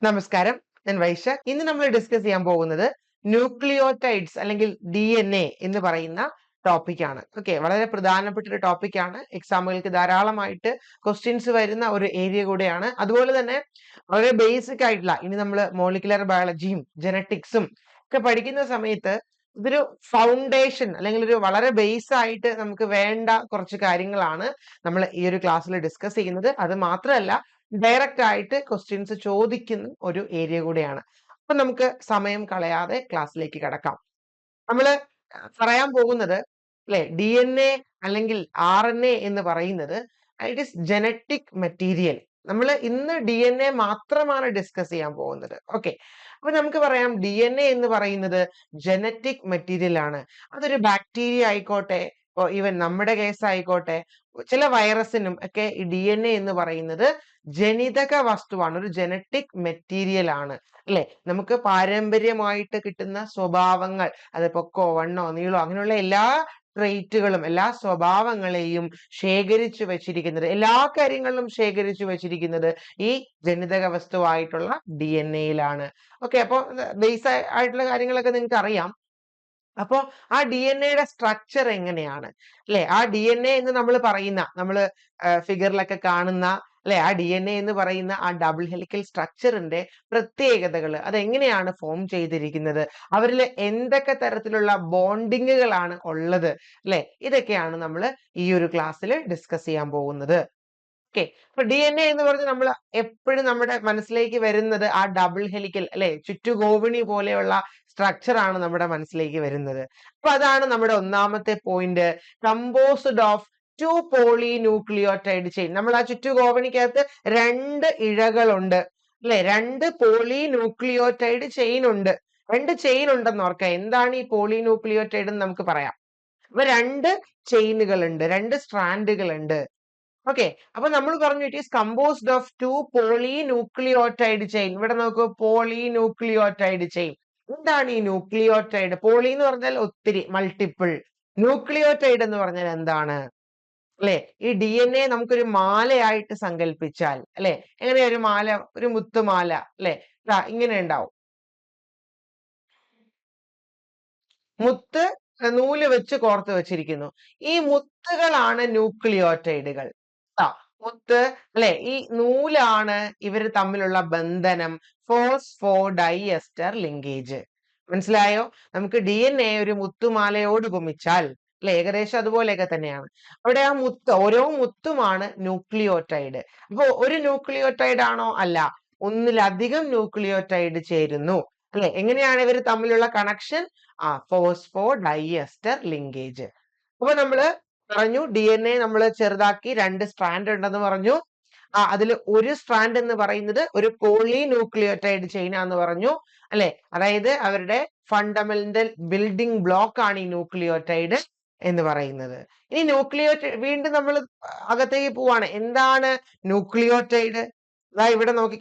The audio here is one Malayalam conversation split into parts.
നമസ്കാരം, ഞാൻ വൈശാഖ്. ഇന്ന് നമ്മൾ ഡിസ്കസ് ചെയ്യാൻ പോകുന്നത് ന്യൂക്ലിയോടൈഡ്സ് അല്ലെങ്കിൽ DNA എന്ന് പറയുന്ന ടോപ്പിക്കാണ്. ഓക്കെ, വളരെ പ്രധാനപ്പെട്ട ഒരു ടോപ്പിക്കാണ്. എക്സാമുകൾക്ക് ധാരാളമായിട്ട് ക്വസ്റ്റ്യൻസ് വരുന്ന ഒരു ഏരിയ കൂടെയാണ്. അതുപോലെ തന്നെ വളരെ ബേസിക് ആയിട്ടുള്ള ഇനി നമ്മൾ മോളിക്കുലർ ബയോളജിയും ജനറ്റിക്സും ഒക്കെ പഠിക്കുന്ന സമയത്ത് ഇതൊരു ഫൗണ്ടേഷൻ അല്ലെങ്കിൽ ഒരു വളരെ ബേസ് ആയിട്ട് നമുക്ക് വേണ്ട കുറച്ച് കാര്യങ്ങളാണ് നമ്മൾ ഈ ഒരു ക്ലാസ്സിൽ ഡിസ്കസ് ചെയ്യുന്നത്. അത് മാത്രമല്ല, ഡയറക്റ്റ് ആയിട്ട് ക്വസ്റ്റ്യൻസ് ചോദിക്കുന്ന ഒരു ഏരിയ കൂടെയാണ്. അപ്പൊ നമുക്ക് സമയം കളയാതെ ക്ലാസ്സിലേക്ക് കടക്കാം. നമ്മള് പറയാൻ പോകുന്നത് അല്ലെ, DNA അല്ലെങ്കിൽ RNA എന്ന് പറയുന്നത് ഇറ്റ് ഈസ് ജനറ്റിക് മെറ്റീരിയൽ. നമ്മൾ ഇന്ന് DNA മാത്രമാണ് ഡിസ്കസ് ചെയ്യാൻ പോകുന്നത്. ഓക്കെ, അപ്പൊ നമുക്ക് പറയാം DNA എന്ന് പറയുന്നത് ജനറ്റിക് മെറ്റീരിയൽ ആണ്. അതൊരു ബാക്ടീരിയ ആയിക്കോട്ടെ, ഈവൻ നമ്മുടെ കേസ് ആയിക്കോട്ടെ, ചില വൈറസിനും ഒക്കെ ഈ DNA എന്ന് പറയുന്നത് ജനിതക വസ്തുവാണ്, ഒരു ജനറ്റിക് മെറ്റീരിയൽ ആണ് അല്ലെ. നമുക്ക് പാരമ്പര്യമായിട്ട് കിട്ടുന്ന സ്വഭാവങ്ങൾ, അത് പൊക്കോ വണ്ണോ നീളോ അങ്ങനെയുള്ള എല്ലാ ട്രെയ്റ്റുകളും എല്ലാ സ്വഭാവങ്ങളെയും ശേഖരിച്ചു വെച്ചിരിക്കുന്നത്, എല്ലാ കാര്യങ്ങളിലും ശേഖരിച്ചു വെച്ചിരിക്കുന്നത് ഈ ജനിതക വസ്തുവായിട്ടുള്ള DNA-യിലാണ്. ഓക്കെ, അപ്പൊ ബേസ് ആയിട്ടുള്ള കാര്യങ്ങളൊക്കെ നിങ്ങൾക്ക് അറിയാം. അപ്പോ ആ DNA-യുടെ സ്ട്രക്ചർ എങ്ങനെയാണ് അല്ലെ, ആ DNA എന്ന് നമ്മൾ പറയുന്ന, നമ്മൾ ഫിഗറിലൊക്കെ കാണുന്ന അല്ലെ, ആ DNA എന്ന് പറയുന്ന ആ ഡബിൾ ഹെലിക്കൽ സ്ട്രക്ചറിന്റെ പ്രത്യേകതകൾ, അതെങ്ങനെയാണ് ഫോം ചെയ്തിരിക്കുന്നത്, അവരിൽ എന്തൊക്കെ തരത്തിലുള്ള ബോണ്ടിങ്ങുകളാണ് ഉള്ളത് അല്ലെ, ഇതൊക്കെയാണ് നമ്മൾ ഈ ഒരു ക്ലാസ്സിൽ ഡിസ്കസ് ചെയ്യാൻ പോകുന്നത്. ഓക്കെ, അപ്പൊ DNA എന്ന് പറഞ്ഞ് നമ്മൾ എപ്പോഴും നമ്മുടെ മനസ്സിലേക്ക് വരുന്നത് ആ ഡബിൾ ഹെലിക്കൽ അല്ലെ, ചുറ്റുകോവിണി പോലെയുള്ള സ്ട്രക്ചർ ആണ് നമ്മുടെ മനസ്സിലേക്ക് വരുന്നത്. അപ്പൊ അതാണ് നമ്മുടെ ഒന്നാമത്തെ point, composed of 2 polynucleotide chain. നമ്മൾ ആ ചുറ്റുകോവണിക്കകത്ത് 2 ഇഴകളുണ്ട് അല്ലെ, 2 പോളിന്യൂക്ലിയോടൈഡ് ചെയിൻ ഉണ്ട്. 2 ചെയിൻ ഉണ്ടെന്ന് ഓർക്കുക. എന്താണ് ഈ പോളിന്യൂക്ലിയോടൈഡ് എന്ന് നമുക്ക് പറയാം. അപ്പൊ 2 ചെയിനുകൾ ഉണ്ട്, 2 സ്ട്രാൻഡുകൾ ഉണ്ട്. ഓക്കെ, അപ്പൊ നമ്മൾ പറഞ്ഞു it is composed of 2 polynucleotide chain. ഇവിടെ നോക്കൂ, പോളിന്യൂക്ലിയോടൈഡ് ചെയിൻ. എന്താണ് ഈ ന്യൂക്ലിയോടൈഡ്? പോളി എന്ന് പറഞ്ഞാൽ ഒത്തിരി, മൾട്ടിപ്പിൾ. ന്യൂക്ലിയോടൈഡ് എന്ന് പറഞ്ഞാൽ എന്താണ് അല്ലെ? ഈ DNA നമുക്കൊരു മാലയായിട്ട് സങ്കല്പിച്ചാൽ അല്ലെ, എങ്ങനെയാ ഒരു മാല, ഒരു മുത്തുമാല അല്ലെ, ഇങ്ങനെ ഉണ്ടാവും. മുത്ത് നൂല് വെച്ച് കോർത്ത് വെച്ചിരിക്കുന്നു. ഈ മുത്തുകളാണ് ന്യൂക്ലിയോടൈഡുകൾ. മുത്ത് അല്ലെ, ഈ നൂലാണ് ഇവര് തമ്മിലുള്ള ബന്ധനം, ഫോസ്ഫോഡൈഎസ്റ്റർ ലിങ്കേജ്. മനസ്സിലായോ? നമുക്ക് DNA ഒരു മുത്തുമാലയോട് ഉപമിച്ചാൽ അല്ലെ, ഏകദേശം അതുപോലെയൊക്കെ തന്നെയാണ്. അവിടെ ആ മുത്ത്, ഓരോ മുത്തുമാണ് ന്യൂക്ലിയോടൈഡ്. അപ്പൊ ഒരു ന്യൂക്ലിയോടൈഡ് ആണോ? അല്ല, ഒന്നിലധികം ന്യൂക്ലിയോടൈഡ് ചേരുന്നു അല്ലെ. എങ്ങനെയാണ് ഇവർ തമ്മിലുള്ള കണക്ഷൻ? ഫോസ്ഫോഡൈഎസ്റ്റർ ലിങ്കേജ്. അപ്പൊ നമ്മള് പറഞ്ഞു DNA നമ്മൾ ചെറുതാക്കി 2 സ്ട്രാൻഡ് ഉണ്ടെന്ന് പറഞ്ഞു. അതിൽ ഒരു സ്ട്രാൻഡ് എന്ന് പറയുന്നത് ഒരു പോളിന്യൂക്ലിയോടൈഡ് ചെയിൻ ആണെന്ന് പറഞ്ഞു അല്ലെ. അതായത് അവരുടെ ഫണ്ടമെന്റൽ ബിൽഡിംഗ് ബ്ലോക്ക് ആണ് ഈ ന്യൂക്ലിയോടൈഡ് എന്ന് പറയുന്നത്. ഇനി ന്യൂക്ലിയോടൈഡ്, വീണ്ടും നമ്മൾ അകത്തേക്ക് പോവാണ്. എന്താണ് ന്യൂക്ലിയോടൈഡ്? ഇവിടെ നോക്കി,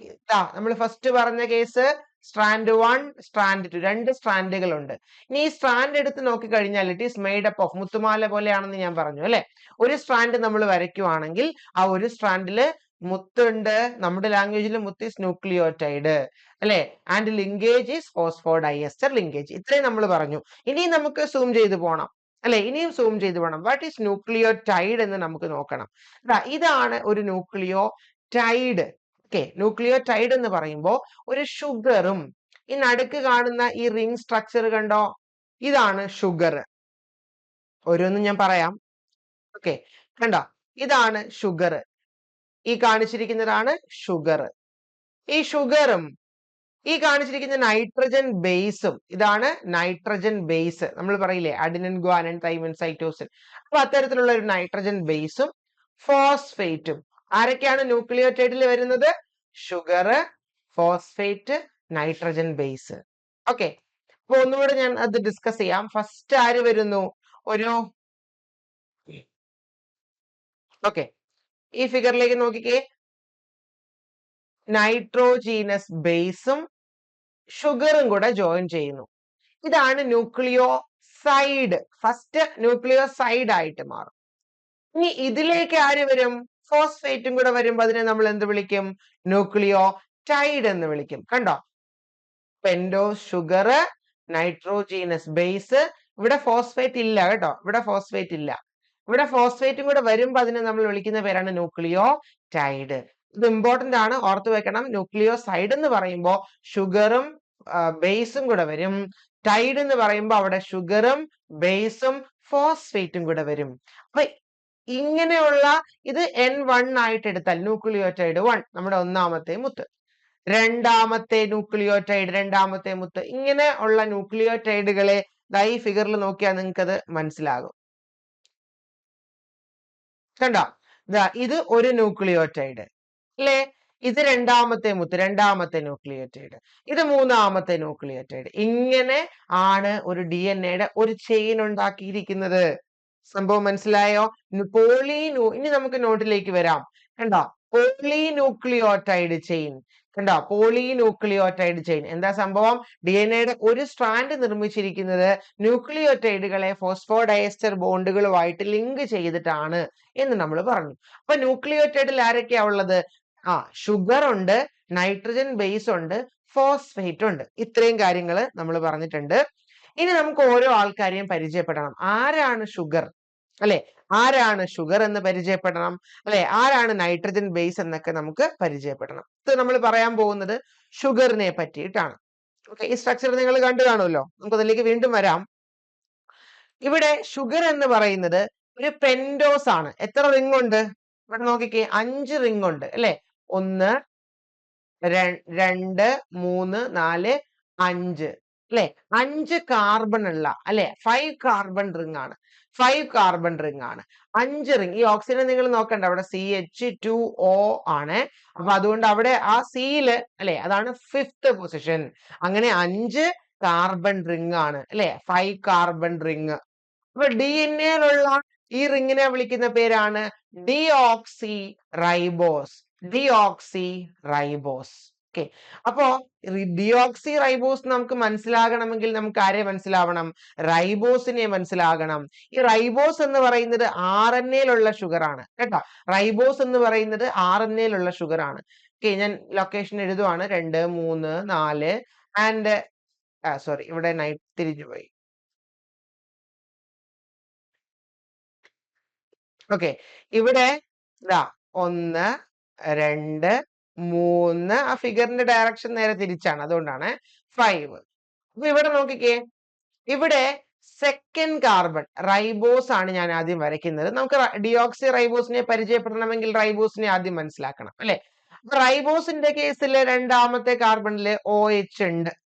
നമ്മൾ ഫസ്റ്റ് പറഞ്ഞ കേസ് സ്ട്രാൻഡ് 1, സ്ട്രാൻഡ് 2, 2 സ്ട്രാൻഡുകൾ ഉണ്ട്. ഇനി ഈ സ്ട്രാൻഡ് എടുത്ത് നോക്കിക്കഴിഞ്ഞാൽ it is made up of, മുത്തുമാല പോലെയാണെന്ന് ഞാൻ പറഞ്ഞു അല്ലെ. ഒരു സ്ട്രാൻഡ് നമ്മൾ വരയ്ക്കുവാണെങ്കിൽ ആ ഒരു സ്ട്രാൻഡില് മുത്തുണ്ട്. നമ്മുടെ ലാംഗ്വേജിൽ മുത്ത് ഈസ് ന്യൂക്ലിയോടൈഡ് അല്ലെ, ആൻഡ് ലിങ്കേജ് ഈസ് ഫോസ്ഫോഡൈഎസ്റ്റർ ലിങ്കേജ്. ഇത്രയും നമ്മൾ പറഞ്ഞു. ഇനി നമുക്ക് സൂം ചെയ്ത് പോകണം അല്ലെ, ഇനിയും സൂം ചെയ്ത് പോകണം. വാട്ട് ഈസ് ന്യൂക്ലിയോടൈഡ് എന്ന് നമുക്ക് നോക്കണം. ഇതാണ് ഒരു ന്യൂക്ലിയോടൈഡ്. ഓക്കെ, ന്യൂക്ലിയോടൈഡ് എന്ന് പറയുമ്പോൾ ഒരു ഷുഗറും, ഈ നടുക്ക് കാണുന്ന ഈ റിംഗ് സ്ട്രക്ചർ കണ്ടോ, ഇതാണ് ഷുഗർ. ഓരോന്നും ഞാൻ പറയാം. ഓക്കെ, കണ്ടോ, ഇതാണ് ഷുഗർ. ഈ കാണിച്ചിരിക്കുന്നതാണ് ഷുഗർ. ഈ ഷുഗറും ഈ കാണിച്ചിരിക്കുന്ന നൈട്രജൻ ബേസും, ഇതാണ് നൈട്രജൻ ബേസ്. നമ്മൾ പറയില്ലേ അഡിനിൻ, ഗ്വാനിൻ, തൈമിൻ, സൈറ്റോസിൻ. അപ്പൊ അത്തരത്തിലുള്ള ഒരു നൈട്രജൻ ബേസും ഫോസ്ഫേറ്റും. ആരൊക്കെയാണ് ന്യൂക്ലിയോടൈഡിൽ വരുന്നത്? Sugar, phosphate, nitrogen base. Okay, അപ്പൊ ഒന്നുകൂടെ ഞാൻ അത് ഡിസ്കസ് ചെയ്യാം. ഫസ്റ്റ് ആര് വരുന്നു? ഒരു ഓക്കെ, ഈ ഫിഗറിലേക്ക് നോക്കിക്കേ, നൈട്രോജീനസ് ബേസും ഷുഗറും കൂടെ ജോയിൻ ചെയ്യുന്നു. ഇതാണ് ന്യൂക്ലിയോസൈഡ്. ഫസ്റ്റ് ന്യൂക്ലിയോസൈഡ് ആയിട്ട് മാറും. ഇനി ഇതിലേക്ക് ആര് വരും? ഫോസ്ഫേറ്റും കൂടെ വരുമ്പോ അതിനെ നമ്മൾ എന്ത് വിളിക്കും? ന്യൂക്ലിയോ ന്യൂക്ലിയോടൈഡ് എന്ന് വിളിക്കും. കണ്ടോ? Pentose sugar, nitrogenous base. ഇവിടെ ഫോസ്ഫേറ്റ് ഇല്ല കേട്ടോ, ഇവിടെ ഫോസ്ഫേറ്റ് ഇല്ല. ഇവിടെ ഫോസ്ഫേറ്റും കൂടെ വരുമ്പോ അതിനെ നമ്മൾ വിളിക്കുന്ന പേരാണ് ന്യൂക്ലിയോടൈഡ്. ഇത് ഇമ്പോർട്ടന്റ് ആണ്, ഓർത്തു വെക്കണം. ന്യൂക്ലിയോസൈഡ് എന്ന് പറയുമ്പോൾ ഷുഗറും ബേസും കൂടെ വരും. ടൈഡ് എന്ന് പറയുമ്പോൾ അവിടെ ഷുഗറും ബേസും ഫോസ്ഫേറ്റും കൂടെ വരും. അപ്പൊ ഇങ്ങനെയുള്ള ഇത് N1 ആയിട്ട് എടുത്താൽ ന്യൂക്ലിയോടൈഡ് 1 നമ്മുടെ ഒന്നാമത്തെ മുത്ത്, രണ്ടാമത്തെ ന്യൂക്ലിയോടൈഡ് രണ്ടാമത്തെ മുത്ത്. ഇങ്ങനെ ഉള്ള ന്യൂക്ലിയോടൈഡുകളെ ഈ ഫിഗറിൽ നോക്കിയാൽ നിങ്ങൾക്ക് അത് മനസ്സിലാകും. കണ്ടോ? ഇത് ഒരു ന്യൂക്ലിയോടൈഡ് അല്ലേ? ഇത് രണ്ടാമത്തെ മുത്ത്, രണ്ടാമത്തെ ന്യൂക്ലിയോടൈഡ്. ഇത് മൂന്നാമത്തെ ന്യൂക്ലിയോടൈഡ്. ഇങ്ങനെ ആണ് ഒരു DNA ഒരു ചെയിൻ ഉണ്ടാക്കിയിരിക്കുന്നത്. സംഭവം മനസ്സിലായോ? ഇനി നമുക്ക് നോട്ടിലേക്ക് വരാം. കണ്ടോ? Polynucleotide chain. കണ്ടോ? പോളിന്യൂക്ലിയോടൈഡ് ചെയിൻ എന്താ സംഭവം? DNA ഒരു സ്ട്രാൻഡ് നിർമ്മിച്ചിരിക്കുന്നത് ന്യൂക്ലിയോടൈഡുകളെ ഫോസ്ഫോഡയസ്റ്റർ ബോണ്ടുകളുമായിട്ട് ലിങ്ക് ചെയ്തിട്ടാണ് എന്ന് നമ്മൾ പറഞ്ഞു. അപ്പൊ ന്യൂക്ലിയോടൈഡിൽ ആരൊക്കെയാ ഉള്ളത്? ഷുഗർ ഉണ്ട്, നൈട്രജൻ ബേസ് ഉണ്ട്, ഫോസ്ഫേറ്റ് ഉണ്ട്. ഇത്രയും കാര്യങ്ങൾ നമ്മൾ പറഞ്ഞിട്ടുണ്ട്. ഇനി നമുക്ക് ഓരോ ആൾക്കാരെയും പരിചയപ്പെടണം. ആരാണ് ഷുഗർ അല്ലെ? ആരാണ് ഷുഗർ എന്ന് പരിചയപ്പെടണം അല്ലെ? ആരാണ് നൈട്രജൻ ബേസ് എന്നൊക്കെ നമുക്ക് പരിചയപ്പെടണം. ഇത് നമ്മൾ പറയാൻ പോകുന്നത് ഷുഗറിനെ പറ്റിയിട്ടാണ്. ഓക്കെ, ഈ സ്ട്രക്ചർ നിങ്ങൾ കണ്ടു കാണുമല്ലോ. നമുക്ക് അതിലേക്ക് വീണ്ടും വരാം. ഇവിടെ ഷുഗർ എന്ന് പറയുന്നത് ഒരു പെൻഡോസ് ആണ്. എത്ര റിംഗ് ഉണ്ട്? ഇവിടെ നോക്കിക്കേ, 5 റിംഗ് ഉണ്ട് അല്ലെ? 1 2 3 4 5 അല്ലെ? 5 കാർബൺ ഉള്ള അല്ലെ? 5 കാർബൺ റിംഗ് ആണ്. 5 കാർബൺ റിംഗ് ആണ്. 5 റിംഗ്. ഈ ഓക്സിജൻ നിങ്ങൾ നോക്കണ്ട, അവിടെ CH2O ആണ്. അപ്പൊ അതുകൊണ്ട് അവിടെ ആ സിയില് അല്ലെ, അതാണ് 5th പൊസിഷൻ. അങ്ങനെ 5 കാർബൺ റിംഗ് ആണ് അല്ലെ? 5 കാർബൺ റിംഗ്. അപ്പൊ DNA-യിലുള്ള ഈ റിംഗിനെ വിളിക്കുന്ന പേരാണ് deoxy ribose. Deoxy ribose. Okay, അപ്പോ ഡിയോക്സി റൈബോസ് നമുക്ക് മനസ്സിലാകണമെങ്കിൽ നമുക്ക് ആരെ മനസ്സിലാവണം? റൈബോസിനെ മനസ്സിലാകണം. ഈ റൈബോസ് എന്ന് പറയുന്നത് RNA-യിലുള്ള ഷുഗർ ആണ് കേട്ടോ. റൈബോസ് എന്ന് പറയുന്നത് RNA-യിലുള്ള ഷുഗർ ആണ്. ഓക്കെ, ഞാൻ ലൊക്കേഷൻ എഴുതുവാണ്. 2 3 4 ആൻഡ് സോറി, ഇവിടെ നൈറ്റ് തിരിഞ്ഞു പോയി. ഓക്കെ, ഇവിടെ 1 2 3, ആ ഫിഗറിന്റെ ഡയറക്ഷൻ നേരെ തിരിച്ചാണ്, അതുകൊണ്ടാണ് 5. അപ്പൊ ഇവിടെ നോക്കിക്കേ, ഇവിടെ സെക്കൻഡ് കാർബൺ റൈബോസ് ആണ് ഞാൻ ആദ്യം വരയ്ക്കുന്നത്. നമുക്ക് ഡിയോക്സി റൈബോസിനെ പരിചയപ്പെടണമെങ്കിൽ റൈബോസിനെ ആദ്യം മനസ്സിലാക്കണം അല്ലെ? അപ്പൊ റൈബോസിന്റെ കേസിൽ രണ്ടാമത്തെ കാർബണില് OH ഉണ്ട്.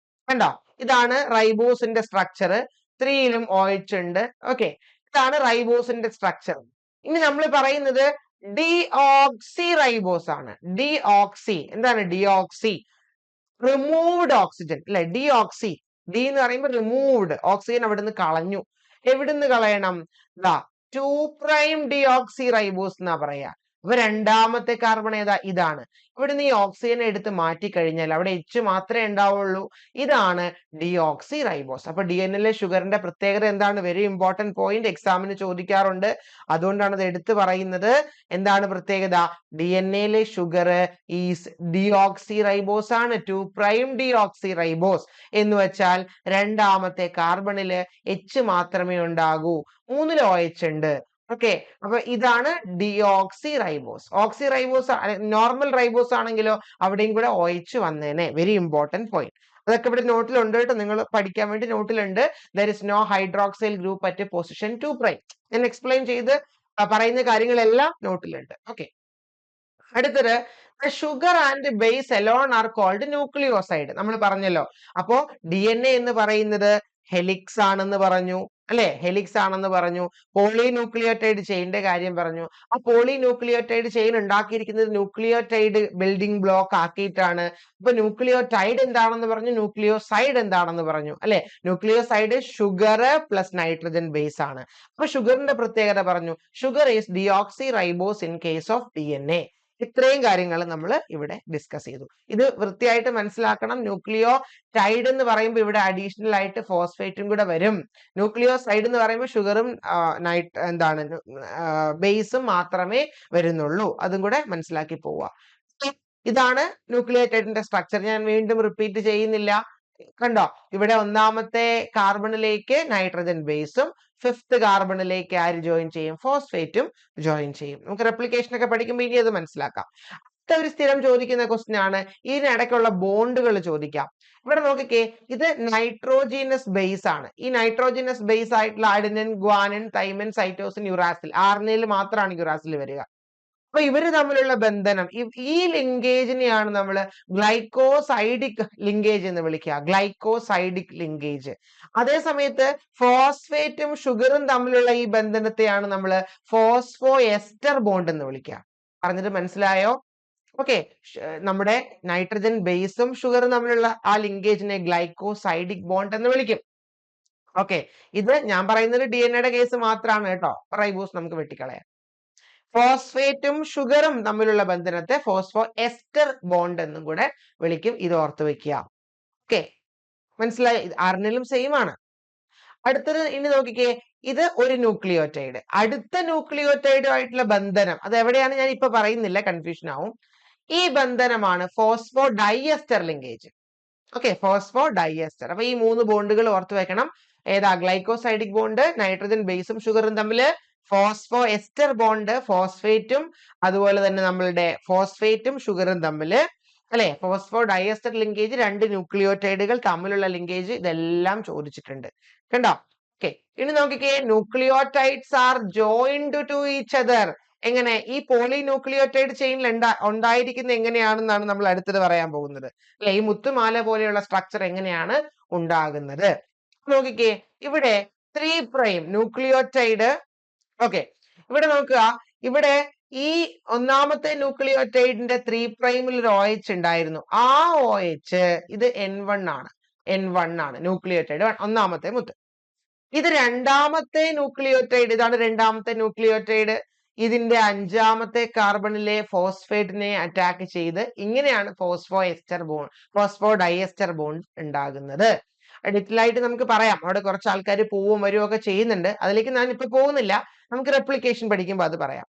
കണ്ടോ? ഇതാണ് റൈബോസിന്റെ സ്ട്രക്ചർ. 3-ലും OH ഉണ്ട്. ഓക്കെ, ഇതാണ് റൈബോസിന്റെ സ്ട്രക്ചർ. ഇനി നമ്മൾ പറയുന്നത് ഡിയോക്സി റൈബോസ് ആണ്. ഡിയോക്സി എന്താണ്? ഡിയോക്സി റിമൂവ്ഡ് ഓക്സിജൻ അല്ലെ? ഡിയോക്സി, ഡി എന്ന് പറയുമ്പോൾ റിമൂവ്ഡ് ഓക്സിജൻ അവിടുന്ന് കളഞ്ഞു. എവിടുന്ന് കളയണം? 2' ഡിയോക്സി റൈബോസ് എന്നാ പറയാ. അപ്പൊ രണ്ടാമത്തെ കാർബൺ ഏതാ? ഇതാണ്. ഇവിടുന്ന് ഈ ഓക്സിജനെ എടുത്ത് മാറ്റി കഴിഞ്ഞാൽ അവിടെ H മാത്രമേ ഉണ്ടാവുള്ളൂ. ഇതാണ് ഡിയോക്സി റൈബോസ്. അപ്പൊ DNA ഷുഗറിന്റെ പ്രത്യേകത എന്താണ്? വെരി ഇമ്പോർട്ടന്റ് പോയിന്റ്, എക്സാമിന് ചോദിക്കാറുണ്ട്. അതുകൊണ്ടാണ് ഇത് എടുത്തു പറയുന്നത്. എന്താണ് പ്രത്യേകത? DNA sugar is deoxy ribose ആണ്. 2' ഡിയോക്സി റൈബോസ് എന്ന് വെച്ചാൽ രണ്ടാമത്തെ കാർബണില് H മാത്രമേ ഉണ്ടാകൂ. 3-ല് OH ഉണ്ട്. ഓക്കെ, അപ്പൊ ഇതാണ് deoxyribose. Oxy ribose normal ribose ആണെങ്കിലോ അവിടെയും കൂടെ OH വന്നേനെ. Very important point. അതൊക്കെ ഇവിടെ നോട്ടിലുണ്ട് കേട്ടോ, നിങ്ങൾ പഠിക്കാൻ വേണ്ടി നോട്ടിലുണ്ട്. There is no hydroxyl group at position 2'. ഞാൻ എക്സ്പ്ലെയിൻ ചെയ്ത് പറയുന്ന കാര്യങ്ങളെല്ലാം നോട്ടിലുണ്ട്. ഓക്കെ, അടുത്തത് sugar and base alone are called nucleoside. നമ്മൾ പറഞ്ഞല്ലോ. അപ്പോ DNA എന്ന് പറയുന്നത് ഹെലിക്സ് ആണെന്ന് പറഞ്ഞു അല്ലെ? ഹെലിക്സ് ആണെന്ന് പറഞ്ഞു. പോളിന്യൂക്ലിയോടൈഡ് ചെയിന്റെ കാര്യം പറഞ്ഞു. ആ പോളിന്യൂക്ലിയോടൈഡ് ചെയിൻ ഉണ്ടാക്കിയിരിക്കുന്നത് ന്യൂക്ലിയോടൈഡ് ബിൽഡിംഗ് ബ്ലോക്ക് ആക്കിയിട്ടാണ്. അപ്പൊ ന്യൂക്ലിയോടൈഡ് എന്താണെന്ന് പറഞ്ഞു, ന്യൂക്ലിയോസൈഡ് എന്താണെന്ന് പറഞ്ഞു അല്ലെ? Nucleoside sugar plus nitrogen base ആണ്. അപ്പൊ ഷുഗറിന്റെ പ്രത്യേകത പറഞ്ഞു. Sugar is deoxy ribose in case of DNA. ഇത്രയും കാര്യങ്ങൾ നമ്മൾ ഇവിടെ ഡിസ്കസ് ചെയ്തു. ഇത് വൃത്തിയായിട്ട് മനസ്സിലാക്കണം. ന്യൂക്ലിയോടൈഡ് എന്ന് പറയുമ്പോൾ ഇവിടെ അഡീഷണൽ ആയിട്ട് ഫോസ്ഫേറ്റും കൂടെ വരും. ന്യൂക്ലിയോസൈഡ് എന്ന് പറയുമ്പോൾ ഷുഗറും ബേസും മാത്രമേ വരുന്നുള്ളൂ. അതും കൂടെ മനസ്സിലാക്കി പോവുക. ഇതാണ് ന്യൂക്ലിയോടൈഡിന്റെ സ്ട്രക്ചർ. ഞാൻ വീണ്ടും റിപ്പീറ്റ് ചെയ്യുന്നില്ല. കണ്ടോ, ഇവിടെ ഒന്നാമത്തെ കാർബണിലേക്ക് നൈട്രജൻ ബേസും ഫിഫ്ത് കാർബണിലേക്ക് ആര് ജോയിൻ ചെയ്യും? ഫോസ്ഫേറ്റും ജോയിൻ ചെയ്യും. നമുക്ക് റെപ്ലിക്കേഷൻ ഒക്കെ പഠിക്കുമ്പോൾ ഇനി അത് മനസ്സിലാക്കാം. അടുത്ത ഒരു സ്ഥിരം ചോദിക്കുന്ന ക്വസ്റ്റ്യൻ ആണ്, ഇതിനിടയ്ക്കുള്ള ബോണ്ടുകൾ ചോദിക്കാം. ഇവിടെ നോക്കിക്കേ, ഇത് നൈട്രോജീനസ് ബേസ് ആണ്. ഈ നൈട്രോജീനസ് ബേസ് ആയിട്ടുള്ള adenine, guanine, thymine, cytosine, uracil, ആർഎൻഎയിൽ മാത്രമാണ് യുറാസിൽ വരിക. അപ്പൊ ഇവര് തമ്മിലുള്ള ബന്ധനം, ഈ ലിങ്കേജിനെയാണ് നമ്മൾ ഗ്ലൈക്കോസൈഡിക് ലിങ്കേജ് എന്ന് വിളിക്കുക. Glycosidic linkage. അതേ സമയത്ത് ഫോസ്ഫേറ്റും ഷുഗറും തമ്മിലുള്ള ഈ ബന്ധനത്തെയാണ് നമ്മൾ ഫോസ്ഫോ എസ്റ്റർ ബോണ്ട് എന്ന് വിളിക്കുക. പറഞ്ഞിട്ട് മനസ്സിലായോ? ഓക്കെ, നമ്മുടെ നൈട്രജൻ ബേസും ഷുഗറും തമ്മിലുള്ള ആ ലിങ്കേജിനെ ഗ്ലൈക്കോസൈഡിക് ബോണ്ട് എന്ന് വിളിക്കും. ഓക്കെ, ഇത് ഞാൻ പറയുന്നത് DNA കേസ് മാത്രമാണ് കേട്ടോ. റൈബോസ് നമുക്ക് വെട്ടിക്കളയാം. ഫോസ്ഫേറ്റും ഷുഗറും തമ്മിലുള്ള ബന്ധനത്തെ ഫോസ്ഫോ എസ്റ്റർ ബോണ്ട് എന്നും കൂടെ വിളിക്കും. ഇത് ഓർത്ത് വെക്കുക. ഓക്കെ, മനസ്സിലായി? ആർഎൻഎയിലും സെയിം ആണ്. അടുത്തത് ഇനി നോക്കിക്കേ, ഇത് ഒരു ന്യൂക്ലിയോടൈഡ്. അടുത്ത ന്യൂക്ലിയോടൈഡുമായിട്ടുള്ള ബന്ധനം അത് എവിടെയാണ് ഞാൻ ഇപ്പൊ പറയുന്നില്ല, കൺഫ്യൂഷൻ ആവും. ഈ ബന്ധനമാണ് phosphodiester linkage. Okay, phosphodiester. അപ്പൊ ഈ 3 ബോണ്ടുകൾ ഓർത്ത് വെക്കണം. ഏതാ? ഗ്ലൈക്കോസൈഡിക് ബോണ്ട്, നൈട്രജൻ ബേസും ഷുഗറും തമ്മില്. ഫോസ്ഫോ എസ്റ്റർ ബോണ്ട്, ഫോസ്ഫേറ്റും അതുപോലെ തന്നെ നമ്മളുടെ ഫോസ്ഫേറ്റും ഷുഗറും തമ്മില്, അല്ലെ? ഫോസ്ഫോ ഡൈഎസ്റ്റർ ലിങ്കേജ്, 2 ന്യൂക്ലിയോടൈഡുകൾ തമ്മിലുള്ള ലിങ്കേജ്, ഇതെല്ലാം ചോദിച്ചിട്ടുണ്ട്. കണ്ടോ? ഓക്കെ, ഇനി നോക്കിക്കേ, nucleotides are joined to each other. എങ്ങനെ? ഈ പോളി ന്യൂക്ലിയോടൈഡ് ചെയിനിൽ ഉണ്ടായിരിക്കുന്ന എങ്ങനെയാണെന്നാണ് നമ്മൾ അടുത്തത് പറയാൻ പോകുന്നത്. അല്ലെ, ഈ മുത്തുമാല പോലെയുള്ള സ്ട്രക്ചർ എങ്ങനെയാണ് ഉണ്ടാകുന്നത്? നോക്കിക്കേ, ഇവിടെ 3' ന്യൂക്ലിയോടൈഡ്. ഓക്കെ, ഇവിടെ നോക്കുക, ഇവിടെ ഈ ഒന്നാമത്തെ ന്യൂക്ലിയോടൈഡിന്റെ 3' ഒരു OH ഉണ്ടായിരുന്നു. ആ OH ഇത് N1 ആണ്. N1 ആണ് ന്യൂക്ലിയോടൈഡ്, ഒന്നാമത്തെ മുത്ത്. ഇത് രണ്ടാമത്തെ ന്യൂക്ലിയോടൈഡ്, ഇതാണ് രണ്ടാമത്തെ ന്യൂക്ലിയോടൈഡ്. ഇതിന്റെ 5ാമത്തെ കാർബണിലെ ഫോസ്ഫേറ്റിനെ അറ്റാക്ക് ചെയ്ത് ഇങ്ങനെയാണ് phosphoester bond, phosphodiester bond ഉണ്ടാകുന്നത്. ഡീറ്റെയിൽ ആയിട്ട് നമുക്ക് പറയാം. അവിടെ കുറച്ച് ആൾക്കാർ പോവും വരും ഒക്കെ ചെയ്യുന്നുണ്ട്. അതിലേക്ക് ഞാൻ ഇപ്പൊ പോകുന്നില്ല. നമുക്ക് റെപ്ലിക്കേഷൻ പഠിക്കുമ്പോൾ അത് പറയാം.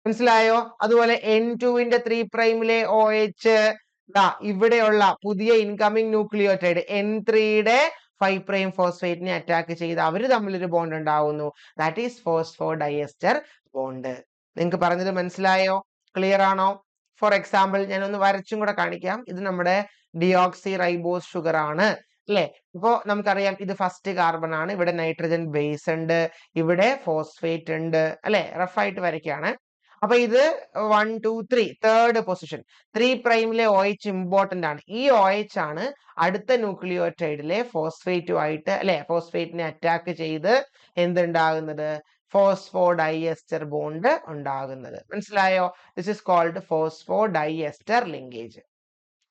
മനസ്സിലായോ? അതുപോലെ N2ന്റെ 3'ലെ OH ഇവിടെയുള്ള പുതിയ ഇൻകമിങ് ന്യൂക്ലിയോടൈഡ് N3യുടെ 5' ഫോസ്ഫേറ്റിനെ അറ്റാക്ക് ചെയ്ത് അവര് തമ്മിലൊരു ബോണ്ട് ഉണ്ടാവുന്നു. That is phosphodiester bond. നിങ്ങൾക്ക് പറഞ്ഞത് മനസ്സിലായോ? ക്ലിയർ ആണോ? ഫോർ എക്സാമ്പിൾ ഞാൻ ഒന്ന് വരച്ചും കൂടെ കാണിക്കാം. ഇത് നമ്മുടെ ഡിയോക്സി റൈബോസ് ഷുഗർ ആണ്, അല്ലെ? ഇപ്പോ നമുക്കറിയാം ഇത് ഫസ്റ്റ് കാർബൺ ആണ്. ഇവിടെ നൈട്രജൻ ബേസ് ഉണ്ട്, ഇവിടെ ഫോസ്ഫേറ്റ് ഉണ്ട്, അല്ലെ? റഫായിട്ട് വരയ്ക്കാണ്. അപ്പൊ ഇത് 1 2 3 തേർഡ് പൊസിഷൻ. 3'ലെ OH ഇമ്പോർട്ടന്റ് ആണ്. ഈ OH ആണ് അടുത്ത ന്യൂക്ലിയോടൈഡിലെ ഫോസ്ഫേറ്റുമായിട്ട്, അല്ലെ, ഫോസ്ഫേറ്റിനെ അറ്റാക്ക് ചെയ്ത് എന്തുണ്ടാകുന്നത്? ഫോസ്ഫോ ഡൈഎസ്റ്റർ ബോണ്ട് ഉണ്ടാകുന്നത്. മനസ്സിലായോ? This is called phosphodiester linkage.